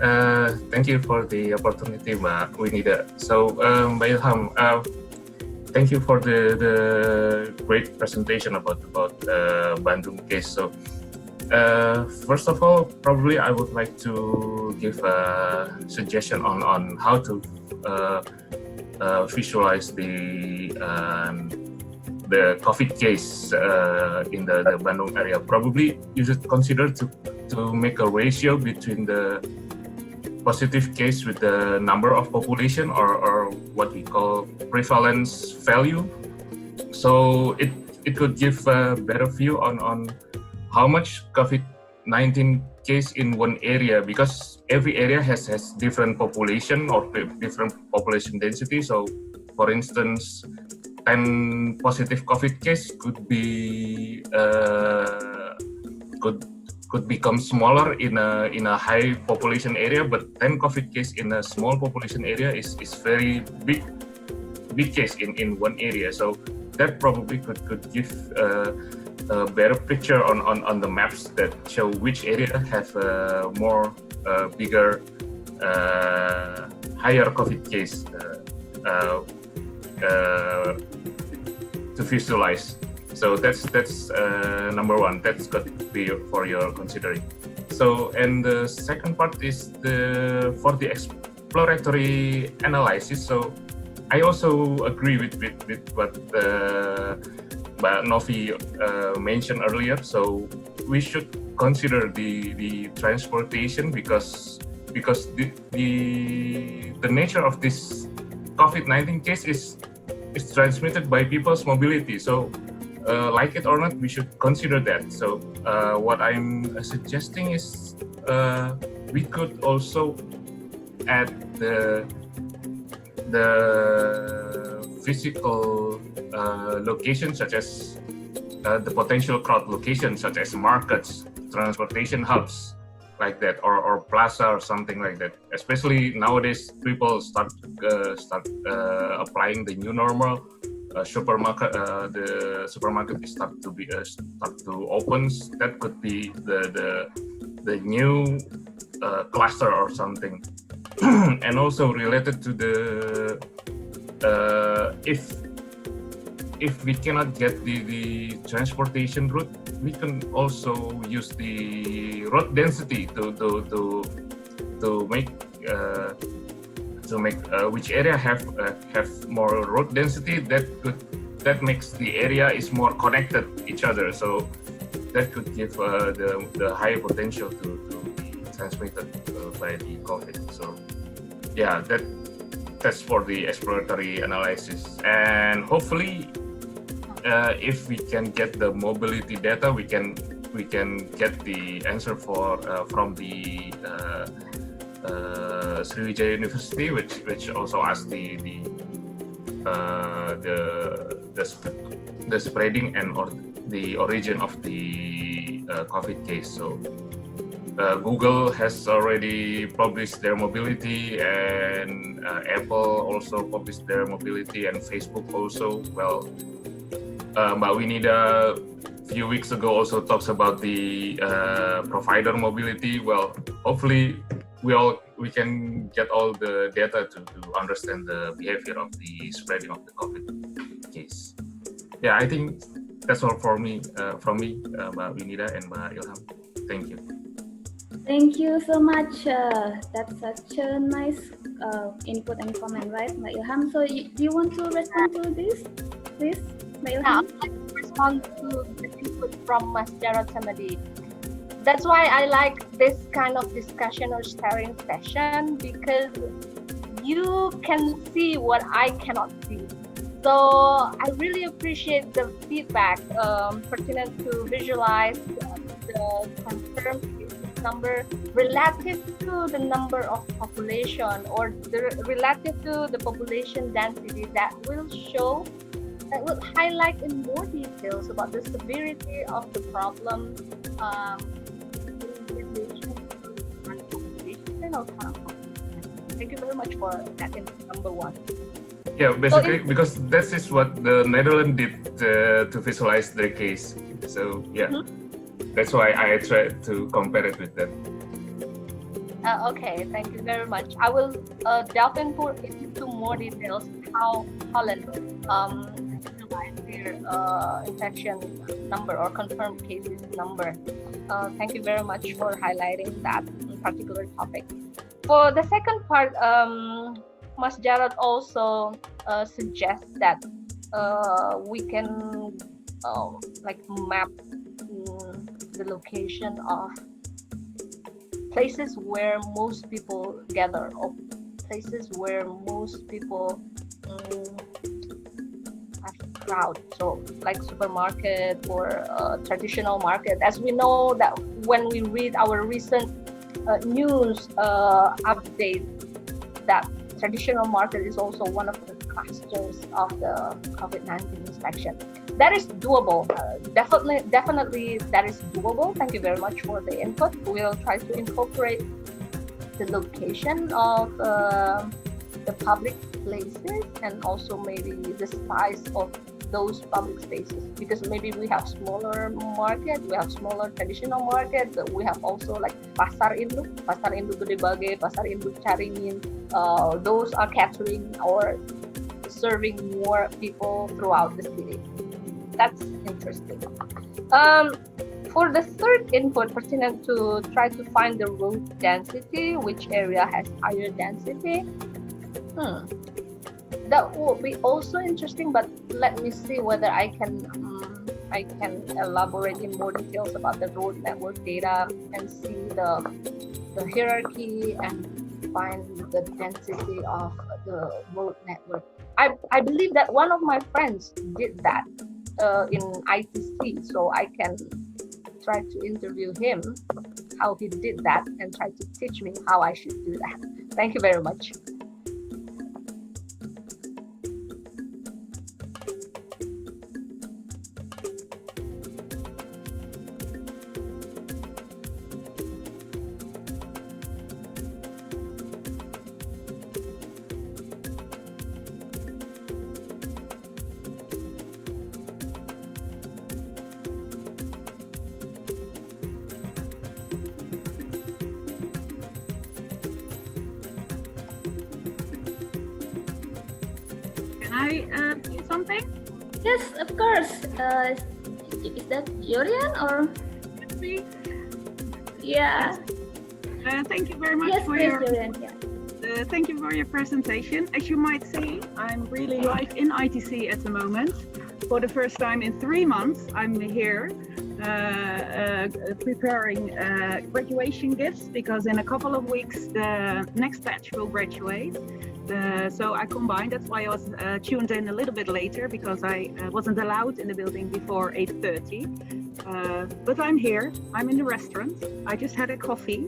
Thank you for the opportunity, Mbak Winida. So, Mbak Ilham, thank you for the great presentation about Bandung case. So, first of all, probably I would like to give a suggestion on how to visualize the the COVID case in the Bandung area. Probably you should consider to make a ratio between the positive case with the number of population, or what we call prevalence value. So it could give a better view on how much COVID-19 case in one area, because every area has different population or different population density. So for instance, 10 positive COVID case could be could become smaller in a high population area, but 10 COVID case in a small population area is very big case in one area. So that probably could give a better picture on the maps that show which area have more bigger higher COVID case to visualize. So that's number one. That's got to be for your considering. So, and the second part is for the exploratory analysis. So I also agree with what Mbak Novi mentioned earlier. So we should consider the transportation, because the nature of this COVID-19 case is transmitted by people's mobility. So like it or not, we should consider that. So what I'm suggesting is we could also add the physical location, such as the potential crowd location, such as markets, transportation hubs, like that, or plaza or something like that. Especially nowadays, people start applying the new normal. Supermarket, the supermarket is start to open. That could be the new cluster or something. And also related to the if we cannot get the transportation route, we can also use the road density to make which area have more road density. That makes the area is more connected each other. So that could give the higher potential to be transmitted by the COVID. So yeah, that's for the exploratory analysis. And hopefully, if we can get the mobility data, we can get the answer from the Sriwijaya University, which also asked the spreading and or the origin of the COVID case. So Google has already published their mobility, and Apple also published their mobility, and Facebook also. Well, but we need a few weeks ago also talks about the provider mobility. Well, hopefully we can get all the data to understand the behavior of the spreading of the COVID case. Yeah, I think that's all for me, from me, Mbak Winida and Mbak Ilham. Thank you. Thank you so much. That's such a nice input and comment, right, Mbak Ilham? So do you want to respond to this, please, Mbak Ilham? Yeah, I'd like to respond to the input from Mas Jarod Samadi. That's why I like this kind of discussion or sharing session, because you can see what I cannot see. So I really appreciate the feedback pertinent to visualize the confirmed cases number relative to the number of population, or relative to the population density. That will highlight in more details about the severity of the problem. Thank you very much for that number one. Yeah, basically, because this is what the Netherlands did to visualize their case. So yeah, that's why I tried to compare it with that. Okay, thank you very much. I will delve into more details how Holland visualized their infection number or confirmed cases number. Thank you very much for highlighting that particular topic. For the second part, Mas Jarod also suggests that we can like map the location of places where most people gather, or places where most people have crowd. So like supermarket or traditional market. As we know that when we read our recent news update, that traditional market is also one of the clusters of the COVID-19 inspection. That is doable. Definitely that is doable. Thank you very much for the input. We'll try to incorporate the location of the public places and also maybe the size of those public spaces, because maybe we have smaller market, we have smaller traditional market, but we have also like pasar induk Gede Bage, pasar induk Caringin. Those are catering or serving more people throughout the city. That's interesting. For the third input, pertinent to try to find the road density, which area has higher density. That will be also interesting, but let me see whether I can elaborate in more details about the road network data and see the hierarchy and find the density of the road network. I believe that one of my friends did that in ITC, so I can try to interview him how he did that and try to teach me how I should do that. Thank you very much. I say something? Yes, of course. Is that Jorian or? Me? Yeah. Thank you very much Yes, for please, your Jorian. Yeah. thank you for your presentation. As you might see, I'm really live in ITC at the moment. For the first time in 3 months, I'm here preparing graduation gifts, because in a couple of weeks the next batch will graduate. So I combined, that's why I was tuned in a little bit later, because I wasn't allowed in the building before 8:30. But I'm here, I'm in the restaurant, I just had a coffee,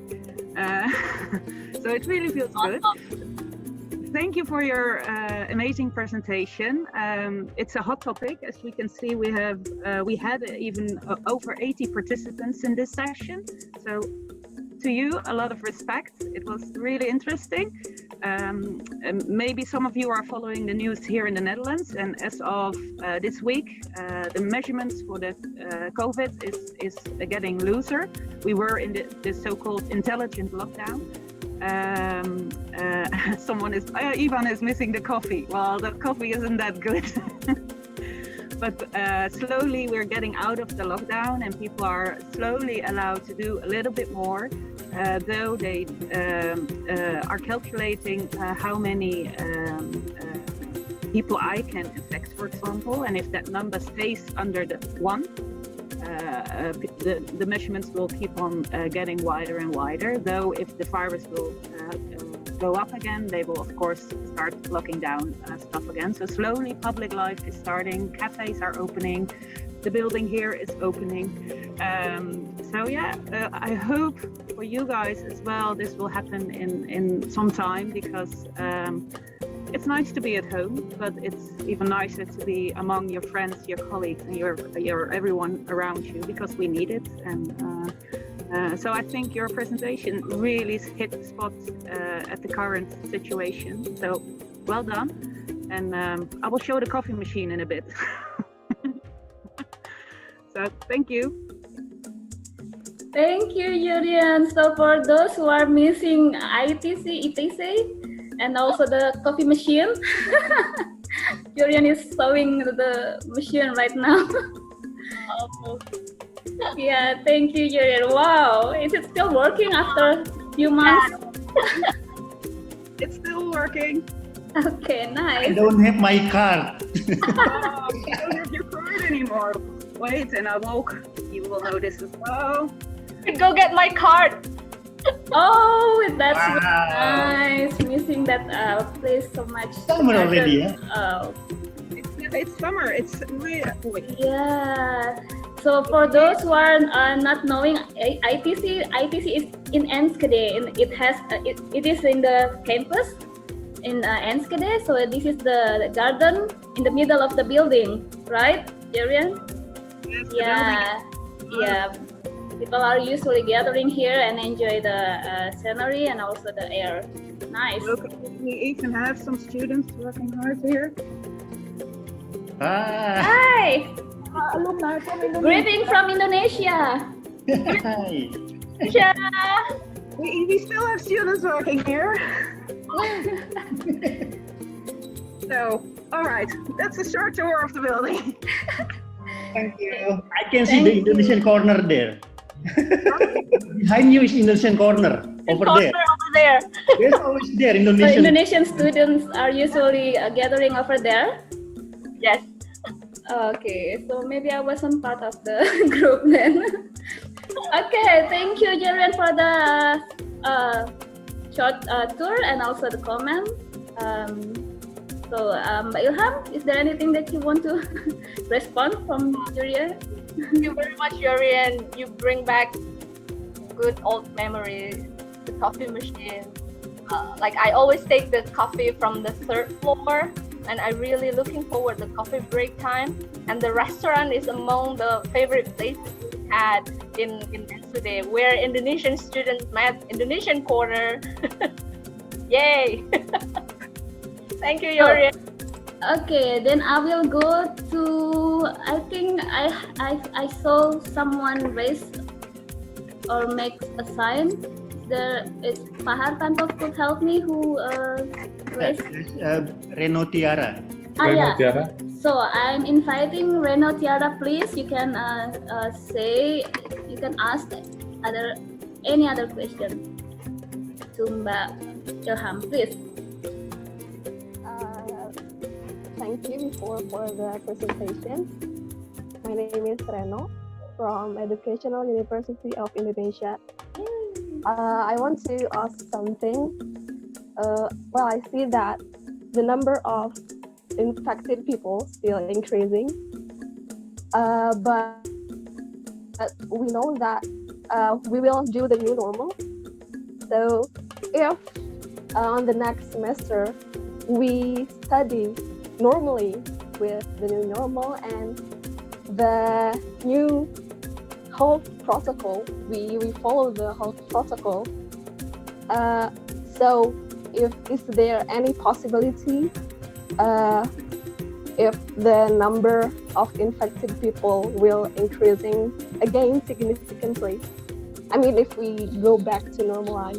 so it really feels good. Thank you for your amazing presentation. It's a hot topic. As we can see, we had even over 80 participants in this session. So to you, a lot of respect. It was really interesting. Maybe some of you are following the news here in the Netherlands, and as of this week, the measurements for the COVID is getting looser. We were in the so-called intelligent lockdown. Ivan is missing the coffee. Well, the coffee isn't that good. But slowly we're getting out of the lockdown, and people are slowly allowed to do a little bit more, though they are calculating how many people I can infect, for example, and if that number stays under the 1, the measurements will keep on getting wider and wider, though if the virus will go up again, they will of course start locking down stuff again. So slowly public life is starting, cafes are opening, the building here is opening. So yeah, I hope for you guys as well this will happen in some time, because it's nice to be at home, but it's even nicer to be among your friends, your colleagues, and your everyone around you, because we need it. And so I think your presentation really hit the spot at the current situation. So well done. And I will show the coffee machine in a bit. So thank you. Thank you, Julian. So for those who are missing ITC, ETC, and also the coffee machine, Julian is showing the machine right now. Yeah, thank you, Julian. Wow, is it still working after a few months? It's still working. Okay, nice. I don't have my card. Oh, you don't have your card anymore. Wait, and I walk. You will know this as well. Go get my card. Oh, that's Wow. nice. Missing that place so much. Summer already, yeah? Oh, It's summer. It's really. yeah. So for those who are not knowing, ITC is in Enschede. It has it is in the campus in Enschede. So this is the garden in the middle of the building, right, Jerian? Yes, the Yeah, yeah. People are usually gathering here and enjoy the scenery and also the air. Nice. building. Look, we even have some students working hard here. Ah, Hi, Alumni from Indonesia. greeting from Indonesia. hi. Yeah. We still have students working here. So, all right, that's a short tour of the building. Thank you. I can see the Indonesian corner there. Behind you is Indonesian corner over there. Over there. There's always there So Indonesian. Indonesian students are usually gathering over there. Yes. Okay, so maybe I wasn't part of the group then. Okay, thank you, Jerian, for the short tour and also the comment. So, Mbak Ilham, is there anything that you want to respond from Jerian? Thank you very much, Yurian. You bring back good old memories. The coffee machine. Like I always take the coffee from the third floor, and I really looking forward to coffee break time. And the restaurant is among the favorite places we had in today, where Indonesian students met. Indonesian corner. Yay! Thank you, Yurian. Okay, then I will go to. I think I saw someone raise or make a sign. There is Pak Hartanto could help me who raised. Reno Tiara. Yeah. So I'm inviting Reno Tiara. Please, you can say, you can ask any other question to Mbak Ilham, please. Thank you for the presentation. My name is Reno from Educational University of Indonesia. I want to ask something. Well, I see that the number of infected people still increasing, but we know that we will do the new normal. So if on the next semester we study normally with the new normal and the new health protocol, we follow the health protocol. So is there any possibility if the number of infected people will increasing again significantly? I mean, if we go back to normal life.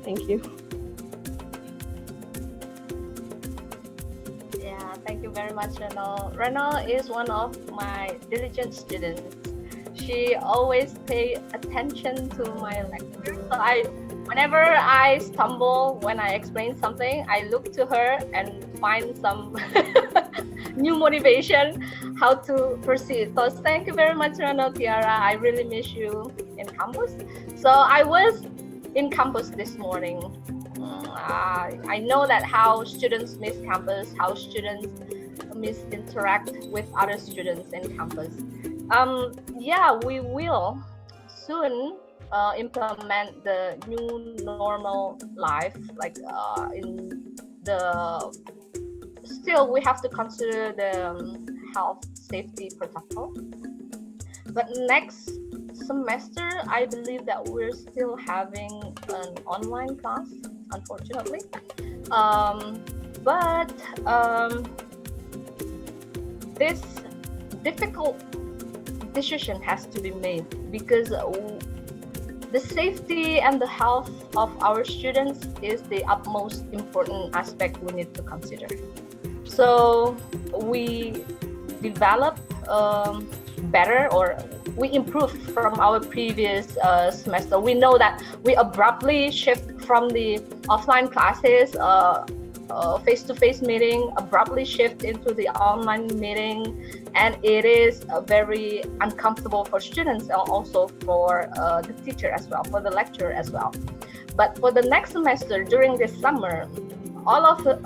Thank you. Thank you very much, Reno. Reno is one of my diligent students. She always pay attention to my lecture. So whenever I stumble when I explain something, I look to her and find some new motivation how to proceed. So thank you very much, Reno Tiara. I really miss you in campus. So I was in campus this morning. I know that how students miss campus, how students miss interact with other students in campus. Yeah, we will soon implement the new normal life. Like still we have to consider the health safety protocol. But next semester, I believe that we're still having an online class, unfortunately. But this difficult decision has to be made because the safety and the health of our students is the utmost important aspect we need to consider. So we develop better, or we improve from our previous semester. We know that we abruptly shift from the offline classes face-to-face meeting abruptly shift into the online meeting, and it is very uncomfortable for students and also for the teacher as well, for the lecturer as well. But for the next semester, during this summer, all of the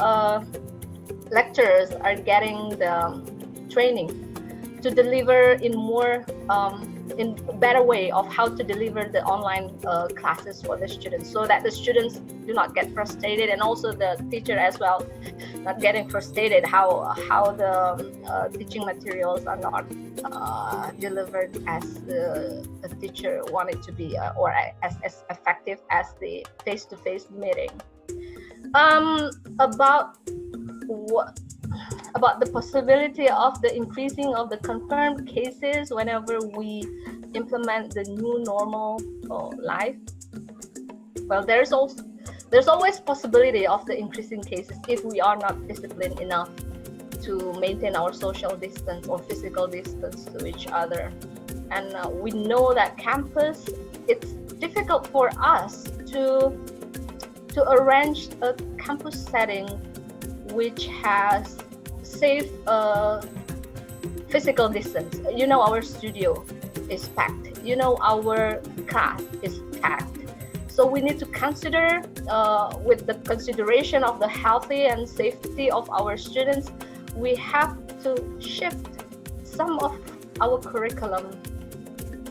lecturers are getting the training to deliver in more in a better way of how to deliver the online classes for the students, so that the students do not get frustrated, and also the teacher as well not getting frustrated how the teaching materials are not delivered as the teacher wanted to be, or as effective as the face-to-face meeting. About the possibility of the increasing of the confirmed cases whenever we implement the new normal life. Well, there's always possibility of the increasing cases if we are not disciplined enough to maintain our social distance or physical distance to each other. And we know that campus, it's difficult for us to arrange a campus setting which has safe physical distance. You know, our studio is packed. You know, our class is packed. So we need to consider, with the consideration of the healthy and safety of our students, we have to shift some of our curriculum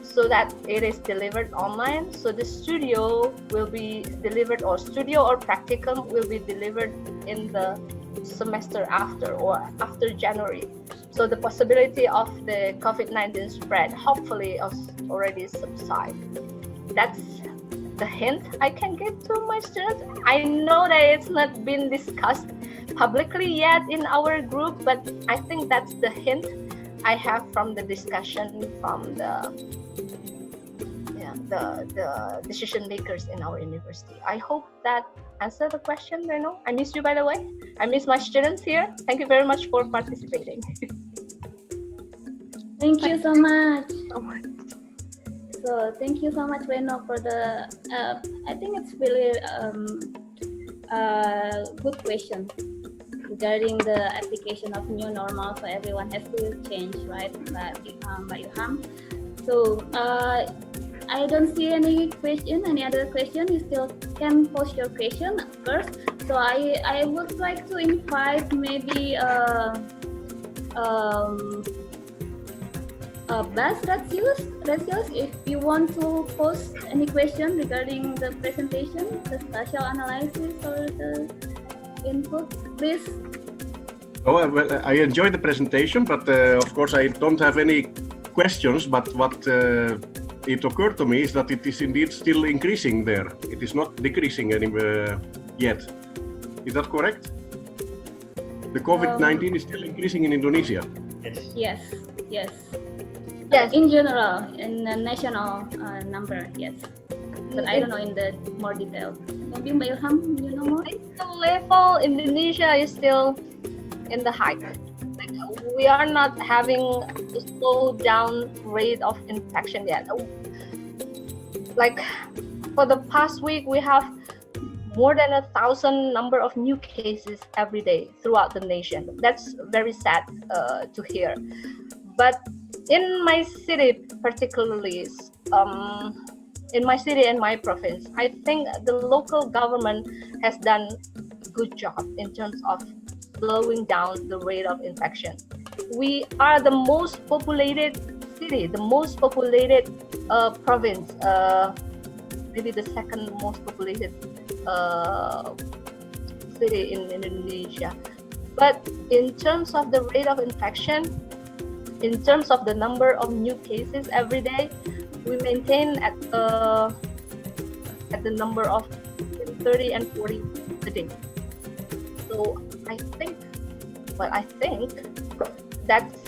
so that it is delivered online. So the studio will be delivered, or studio or practicum will be delivered in the semester after, or after January. So the possibility of the COVID-19 spread hopefully already subside. That's the hint I can give to my students. I know that it's not been discussed publicly yet in our group, but I think that's the hint I have from the discussion from the decision makers in our university. I hope that answered the question, Reno. I miss you, by the way. I miss my students here. Thank you very much for participating. Thank you so much. So thank you so much, Reno, for the, I think it's really good question regarding the application of new normal. So everyone has to change, right, by Ilham. So I don't see any question, any other question. You still can post your question first. So I would like to invite maybe Bas Ratius, if you want to post any question regarding the presentation, the spatial analysis or the input, please. Oh, well, I enjoyed the presentation, but of course I don't have any questions, but what it occurred to me is that it is indeed still increasing there. It is not decreasing anywhere yet. Is that correct? The COVID-19 is still increasing in Indonesia. Yes. In general, in the national number, yes. But I don't know in the more detail. Maybe Mbak Ilham, you know more? The level in Indonesia is still in the high. Like, we are not having a slow down rate of infection yet. Like for the past week, we have more than 1,000 number of new cases every day throughout the nation. That's very sad to hear. But in my city, particularly, in my city and my province, I think the local government has done a good job in terms of slowing down the rate of infection. We are the most populated city, the most populated province, maybe the second most populated city in Indonesia. But in terms of the rate of infection, in terms of the number of new cases every day, we maintain at the number of 30 and 40 a day. So I think that's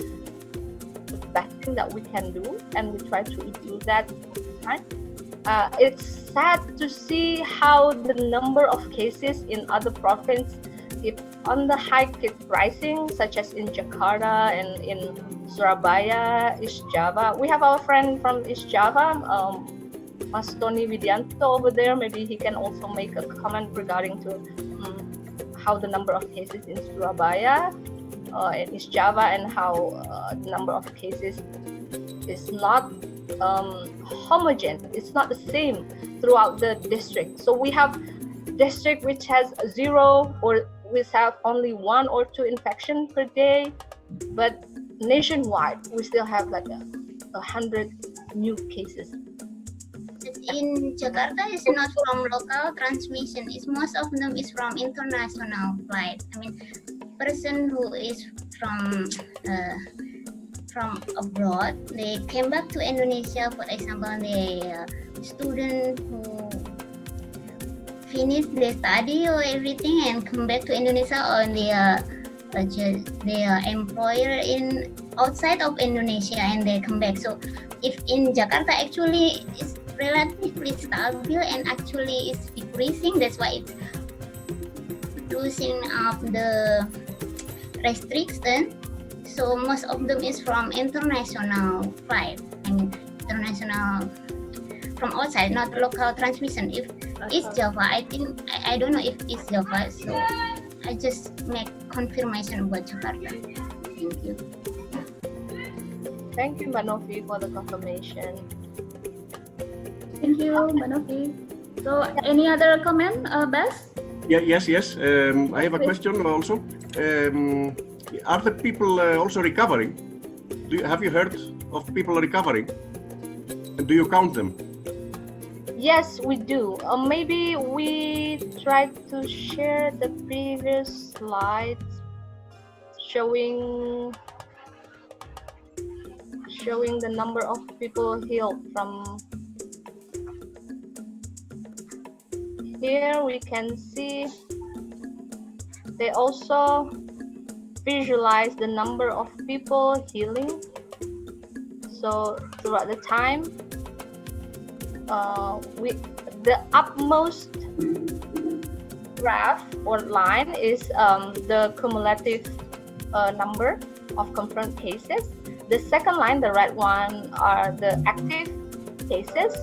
the best thing that we can do, and we try to improve that time. It's sad to see how the number of cases in other provinces is on the high, keep rising, such as in Jakarta and in Surabaya, East Java. We have our friend from East Java, Mas Tony Widianto over there. Maybe he can also make a comment regarding to how the number of cases in Surabaya, in East Java, and how the number of cases is not homogeneous. It's not the same throughout the district. So we have district which has 0 or which have only 1 or 2 infections per day, but nationwide we still have like 100 new cases. In Jakarta, it's not from local transmission. It's most of them is from international flight. I mean, person who is from abroad, they came back to Indonesia. For example, the student who finished their study or everything and come back to Indonesia, or their employer in outside of Indonesia and they come back. So if in Jakarta actually it's relatively stable and actually it's decreasing, that's why it's losing up the restriction. So most of them is from international flight. I mean international from outside, not local transmission. If it's Java, I think I don't know if it's Java, so I just make confirmation about Jakarta. Thank you. Thank you, Mbak Novi, for the confirmation. Thank you, Mbak Novi. So, any other comment, Bas? Yes. I have a question also. Are the people also recovering? Have you heard of people recovering? And do you count them? Yes, we do. Maybe we tried to share the previous slides showing the number of people healed from. Here we can see they also visualize the number of people healing. So throughout the time, the upmost graph or line is the cumulative number of confirmed cases. The second line, the red one, are the active cases.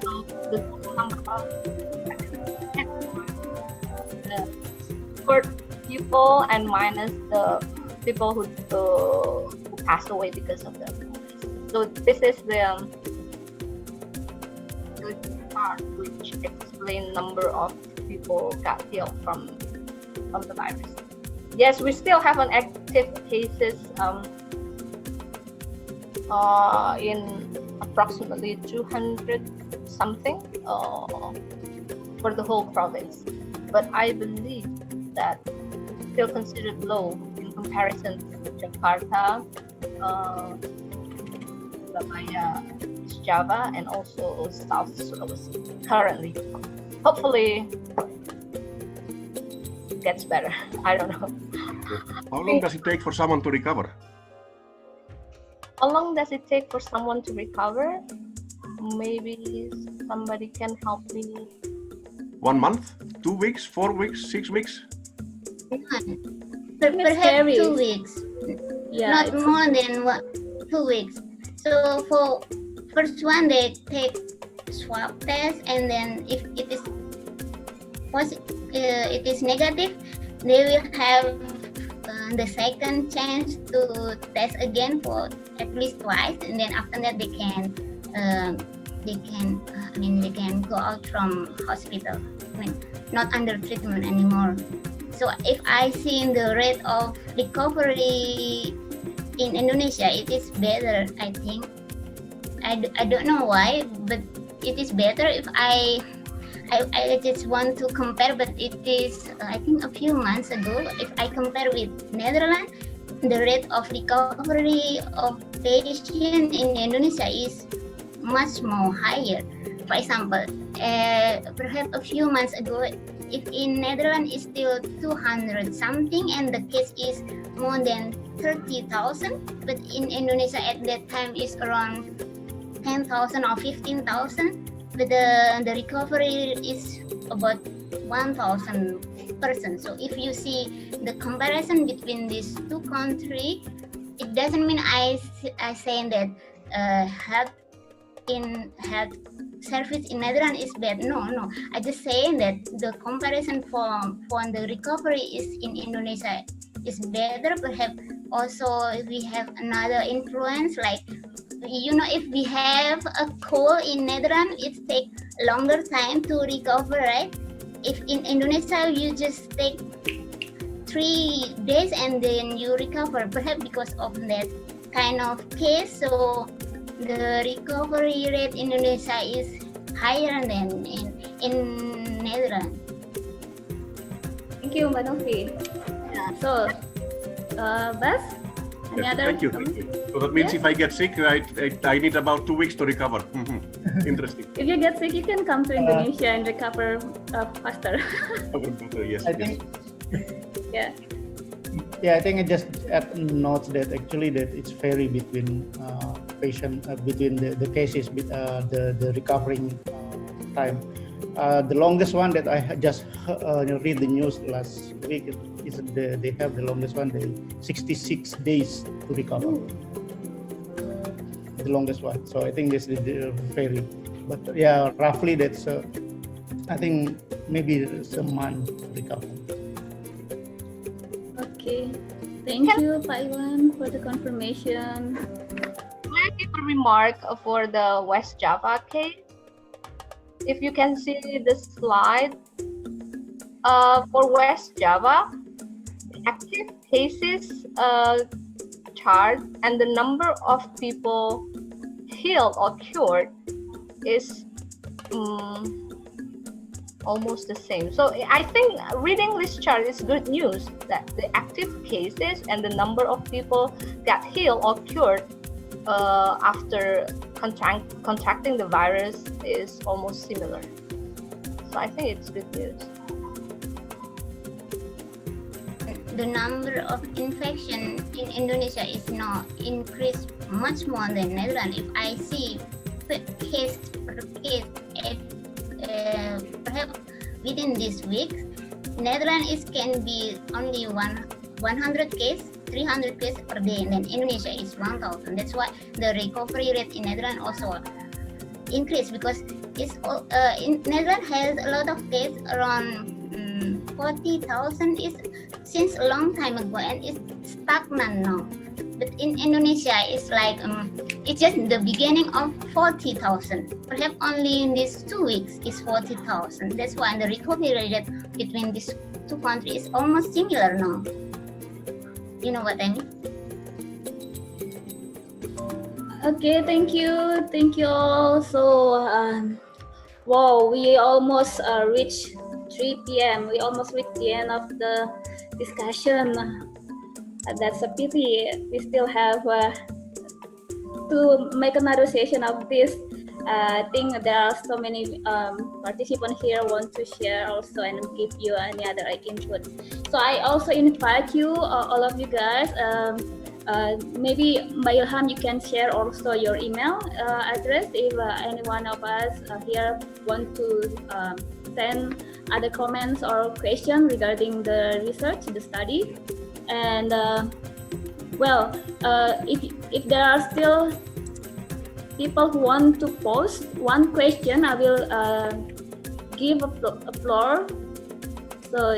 So the total number of people and minus the people who passed away because of them. So this is the part which explains number of people got healed from the virus. Yes, we still have an active cases in approximately 200 something for the whole province. But I believe that it's still considered low in comparison to Jakarta, Surabaya, Java, and also South Sulawesi currently. Hopefully it gets better. I don't know. How long does it take for someone to recover? How long does it take for someone to recover? Maybe somebody can help me. 1 month? 2 weeks? 4 weeks? 6 weeks? Perhaps 2 weeks. Yeah, Not more than 2 weeks. So for first one, they take swab test, and then if it is it is negative, they will have the second chance to test again for at least twice, and then after that they can go out from hospital. I mean, not under treatment anymore. So if I see the rate of recovery in Indonesia, it is better, I think. I don't know why, but it is better. If I just want to compare, but it is I think a few months ago. If I compare with Netherlands, the rate of recovery of patient in Indonesia is much more higher. For example, perhaps a few months ago, if in Netherlands is still 200 something and the case is more than 30,000, but in Indonesia at that time is around 10,000 or 15,000, but the recovery is about 1,000 persons. So if you see the comparison between these two countries, it doesn't mean I saying that health service in Netherlands is bad. No. I just saying that the comparison for the recovery is in Indonesia is better. Perhaps also we have another influence, like if we have a cold in Netherlands, it takes longer time to recover, right? If in Indonesia you just take 3 days and then you recover, perhaps because of that kind of case, so the recovery rate in Indonesia is higher than in Netherlands. Thank you, Mbak Novi. So, Bas, any Yes, other thank you. So that means if I get sick, I need about 2 weeks to recover. Interesting. If you get sick, you can come to Indonesia and recover faster. Yes. I think. Yeah. Yeah, I think I just add notes that actually that it's vary between patient between the cases, the recovering time. The longest one that I just read the news last week is they have the longest one, 66 days to recover. The longest one. So I think this is vary, but yeah, roughly that's I think maybe it's a month to recover. Okay, thank you, Pak Iwan, for the confirmation. Can I give a remark for the West Java case? If you can see the slide, for West Java, the active cases chart and the number of people healed or cured is almost the same. So I think reading this chart is good news that the active cases and the number of people got healed or cured after contracting the virus is almost similar. So I think it's good news. The number of infection in Indonesia is not increased much more than Netherlands. If I see case per case, perhaps within this week, Netherlands can be only 100 case, 300 case per day, and then Indonesia is 1,000. That's why the recovery rate in Netherlands also increased, because Netherlands has a lot of cases, around 40,000 is since a long time ago, and it's stagnant now. But in Indonesia, it's like it's just the beginning of 40,000. Perhaps only in these 2 weeks is 40,000. That's why the recovery rate between these two countries is almost similar now. You know what I mean? Okay, thank you all. So, wow, we almost reached 3 p.m. We almost reached the end of the discussion. That's a pity. We still have to make another session of this. I think there are so many participants here want to share also and give you any other input. So I also invite you, all of you guys, maybe Mbak Ilham, you can share also your email address if any one of us here want to send other comments or questions regarding the research, the study. And if there are still people who want to post one question, I will give a floor. So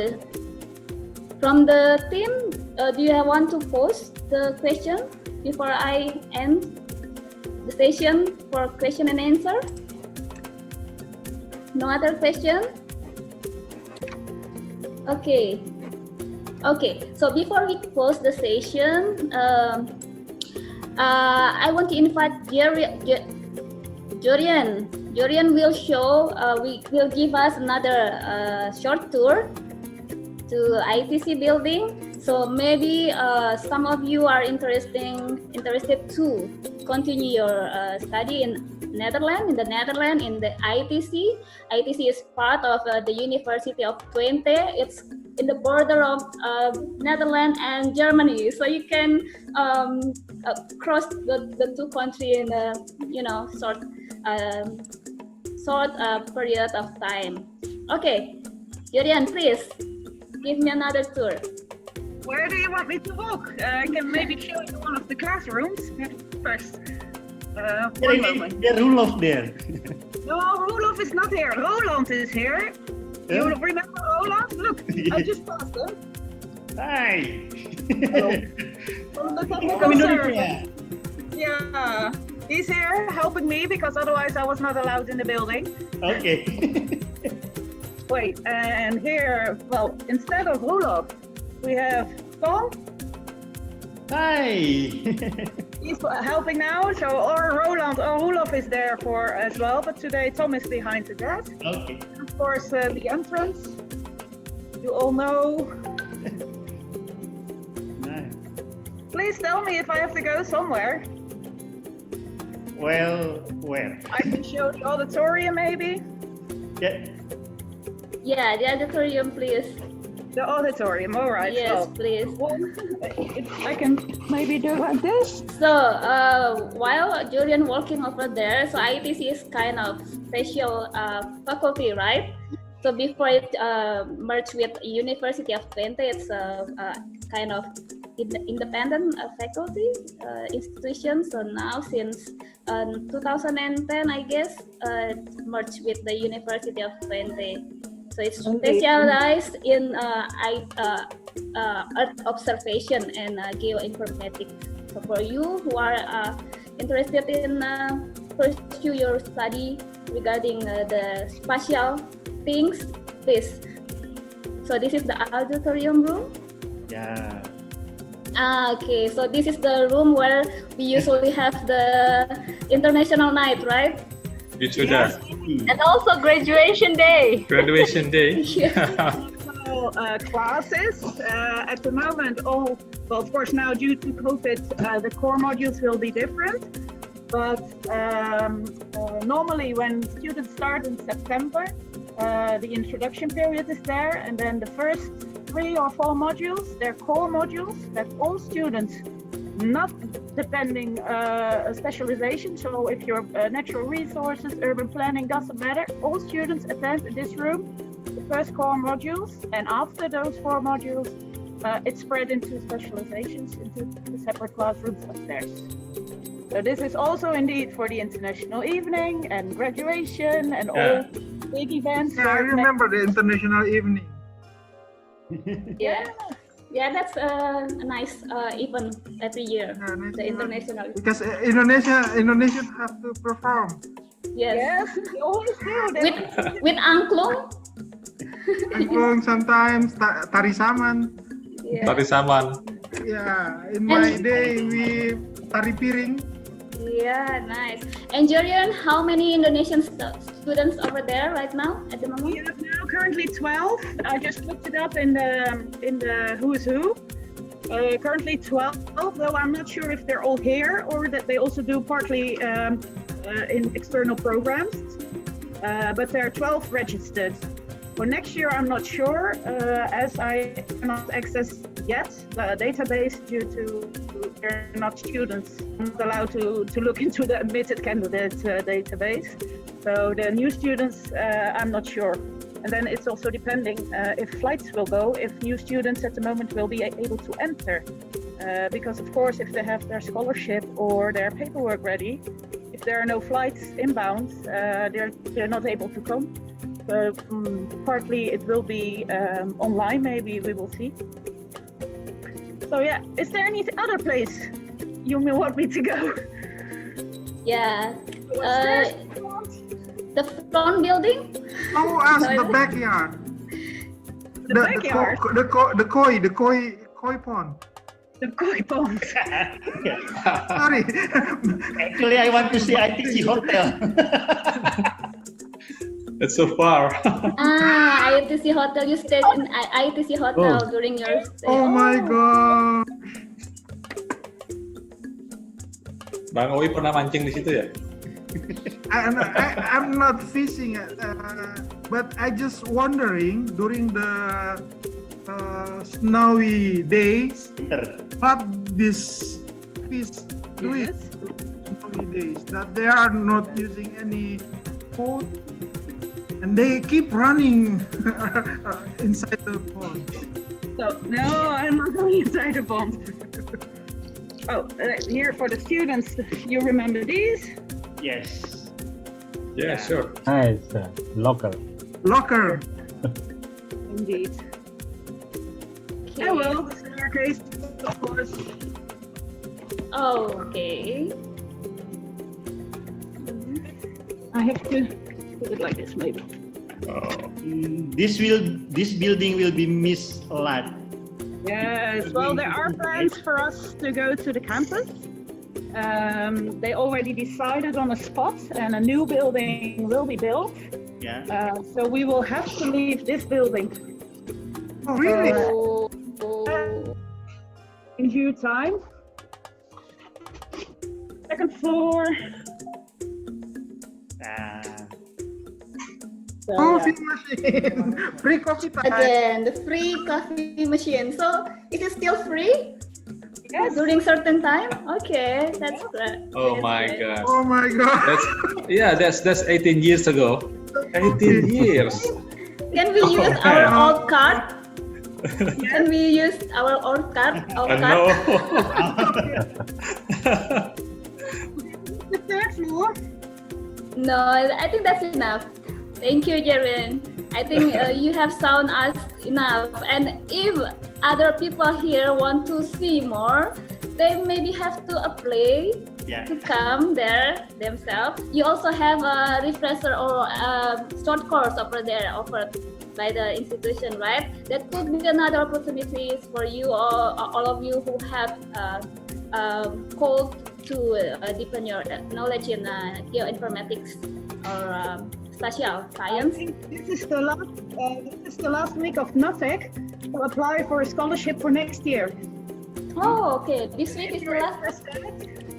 from the team, do you want to post the question before I end the session for question and answer? No other question? Okay. So before we close the session, I want to invite Jorian. Jorian will will give us another short tour to ITC building. So maybe some of you are interested to continue your study in the Netherlands, in the ITC. ITC is part of the University of Twente. It's in the border of Netherlands and Germany, so you can cross the two countries in a short period of time. Okay, Jorian, please give me another tour. Where do you want me to walk? I can maybe show you one of the classrooms first. One moment. The rule of there. No, Roelof is not here. Roland is here. Yeah. You remember Roland? Look, I just passed him. Hi. From the technical service. Yeah, he's here helping me because otherwise I was not allowed in the building. Okay. Wait, and here, well, instead of Roelof, we have Tom. Hi. He's helping now, so or Roland or Roelof is there for as well, but today Tom is behind the desk. Okay. And of course, the entrance. You all know. Nice. Please tell me if I have to go somewhere. Well, where? I can show the auditorium maybe. Yeah. Yeah, the auditorium, please. The auditorium, all right. Yes, so, please. I can maybe do like this. So while Julian working over there, so ITC is kind of special faculty, right? So before it merged with University of Twente, it's a kind of independent faculty institution. So now since 2010, I guess, merged with the University of Twente. So it's specialized in Earth observation and geoinformatics. So for you who are interested in pursue your study regarding the spatial things, please. So this is the auditorium room. Yeah. Okay, so this is the room where we usually have the international night, right? Yes. And also graduation day. Graduation day. So, classes at the moment, well, of course, now due to COVID, the core modules will be different. But normally, when students start in September, the introduction period is there, and then the first 3 or 4 modules, they're core modules that all students, not depending specialization. So if you're natural resources, urban planning, doesn't matter. All students attend in this room the first core modules, and after those 4 modules, it's spread into specializations into the separate classrooms upstairs. So this is also indeed for the international evening and graduation and all big events. Yeah, I remember the international evening. Yeah. Yeah, that's a nice event every year. Yeah, nice the international. Because Indonesians have to perform. Yes. They always do. With angklung. Angklung sometimes, tari saman. Yeah. Tari saman. Yeah, in my day we tari piring. Yeah, nice. And Julian, how many Indonesian students over there right now at the moment? We have now currently 12. I just looked it up in the who's who. Currently 12, though I'm not sure if they're all here or that they also do partly in external programs. But there are 12 registered. For next year, I'm not sure, as I cannot access yet the database due to they're not students. I'm not allowed to look into the admitted candidates database. So the new students, I'm not sure. And then it's also depending if flights will go, if new students at the moment will be able to enter. Because of course, if they have their scholarship or their paperwork ready, if there are no flights inbound, they're not able to come. So partly it will be online, maybe we will see. So yeah, is there any other place you may want me to go? Yeah, the front building. Oh, the backyard. The backyard. The koi pond. The koi pond. Sorry. Actually, I want to see ITC Hotel. It's so far. ITC Hotel. You stayed in ITC Hotel during your stay. Oh my god. Bang Oi pernah mancing di situ ya? I'm not fishing, but I just wondering during the snowy days what this fish do it snowy days that they are not using any food and they keep running inside the pond. So no, I'm not going inside the pond. Oh, here for the students, you remember these? Yes. Yeah, sure. Nice. Local. Locker. Indeed. Okay. Yeah, well, the staircase, of course. Okay. I have to put it like this, maybe. This building will be missed a lot. Yes, well, there are plans for us to go to the campus. They already decided on a spot, and a new building will be built. Yeah. So we will have to leave this building. Oh, really? In due time. Second floor. So, Coffee machine. Free coffee time. Again, the free coffee machine. So it is still free? Yes. During certain time? Okay, that's great. Oh my God. Oh my God. That's 18 years ago. 18 years. Can we use our old card? Can we use our old card? No. the third floor. No, I think that's enough. Thank you, Jaren. I think you have sound us enough. And if other people here want to see more, they maybe have to apply to come there themselves. You also have a refresher or a short course over there offered by the institution, right? That could be another opportunity for you or all of you who have called to deepen your knowledge in geoinformatics or spatial science. I think this is the last week of NEDtalk to apply for a scholarship for next year. Oh, okay. This week is the last.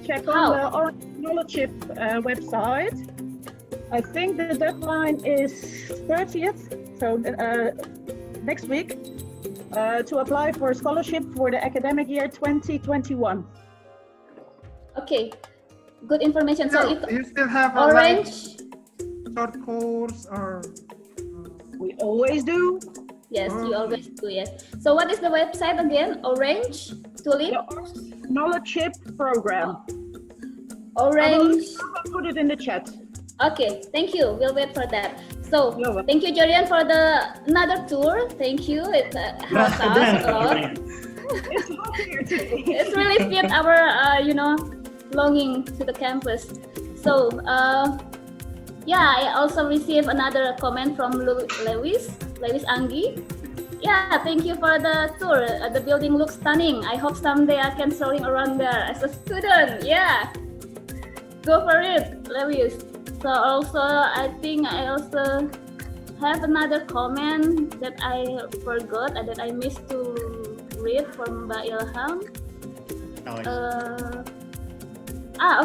Check on the Orange Scholarship website. I think the deadline is 30th, so next week, to apply for a scholarship for the academic year 2021. Okay, good information. So if you still have Orange short course or we always do. Yes, you always do. Yes. So what is the website again? Orange Tulip Scholarship program. Orange. I'll put it in the chat. Okay, thank you. We'll wait for that. So thank you, Jorian, for another tour. Thank you. It helps us a lot. It's really fit our longing to the campus. So yeah, I also received another comment from Lewis Anggi. Yeah, thank you for the tour. The building looks stunning. I hope someday I can strolling around there as a student. Yeah, go for it, Lewis. So also, I think I also have another comment that I forgot that I missed to read from Mbak Ilham.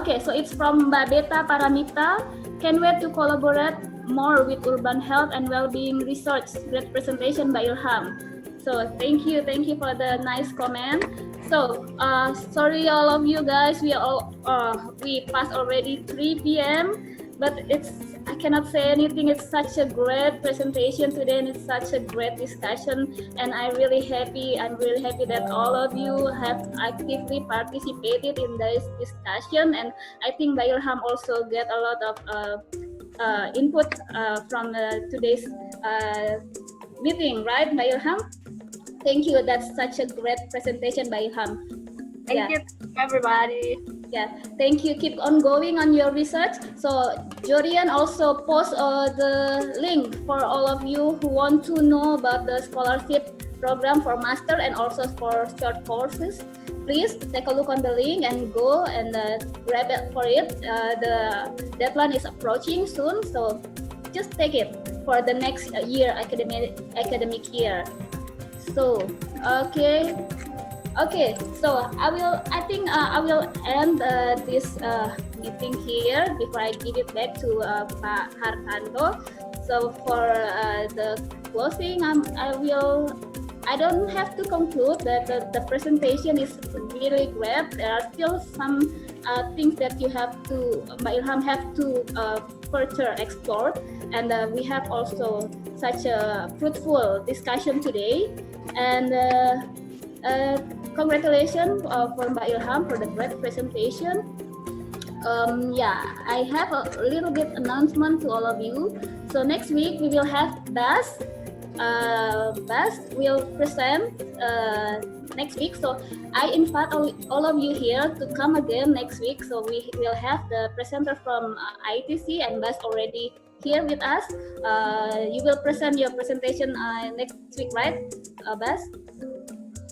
Okay, so it's from Mbak Beta Paramita. Can't wait to collaborate more with urban health and well-being research. Great presentation by Ilham. So thank you for the nice comment. So sorry all of you guys, we passed already 3 p.m. but I cannot say anything. It's such a great presentation today, and it's such a great discussion. And I'm really happy that all of you have actively participated in this discussion. And I think Mbak Ilham also get a lot of input from today's meeting, right, Mbak Ilham? Thank you. That's such a great presentation, Mbak Ilham. Thank you, everybody. Yeah, thank you. Keep on going on your research. So Jorian also post the link for all of you who want to know about the scholarship program for master and also for short courses. Please take a look on the link and go and grab it for it. The deadline is approaching soon, so just take it for the next year, academic year. So okay, so I think I will end this meeting here before I give it back to Pak Hartanto. So for the closing, I don't have to conclude that the presentation is really great. There are still some things that Mbak Ilham have to further explore, and we have also such a fruitful discussion today. And congratulations for Mbak Ilham for the great presentation. Yeah, I have a little bit announcement to all of you. So next week we will have Bas. Bas will present next week. So I invite all of you here to come again next week. So we will have the presenter from ITC, and Bas already here with us. You will present your presentation next week, right, Bas?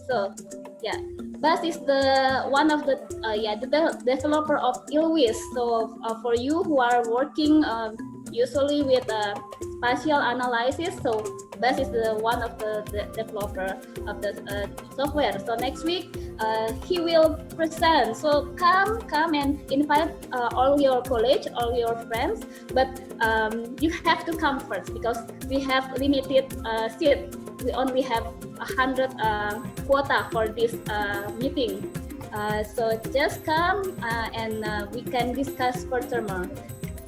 So yeah, Bas is the one of the developer of Ilwis. So for you who are working usually with spatial analysis, so Bas is the one of the developer of the software. So next week he will present. So come and invite all your colleagues, all your friends. But you have to come first because we have limited seat. We only have 100 quota for this meeting. So just come and we can discuss further more.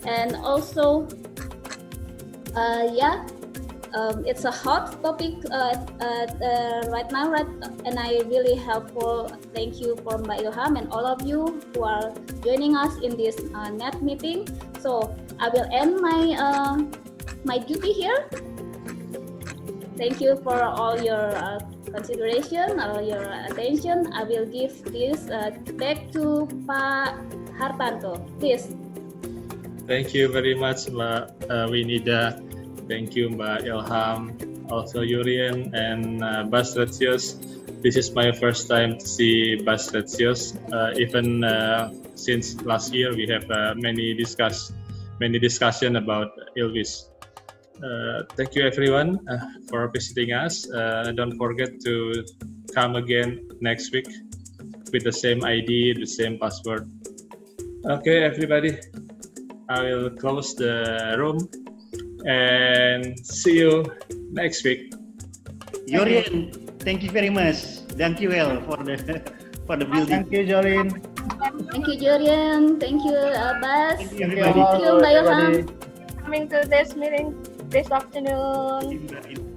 And also, it's a hot topic right now, and I really helpful. Thank you for Mbak Ilham and all of you who are joining us in this NET meeting. So I will end my duty here. Thank you for all your consideration, all your attention. I will give this back to Pak Hartanto. Please. Thank you very much, Mbak Winida. Thank you, Mbak Ilham, also Yurian and Bas Retsios. This is my first time to see Bas Retsios. Even since last year, we have many discussion about Ilwis. Thank you everyone for visiting us. Don't forget to come again next week with the same ID, the same password. Okay, everybody, I will close the room and see you next week. Jorin, thank you very much. Thank you for the building. Thank you, Jorin. Thank you, Jorin. Thank you, Bas. Thank you, Mbak Ilham. Coming to this meeting this afternoon.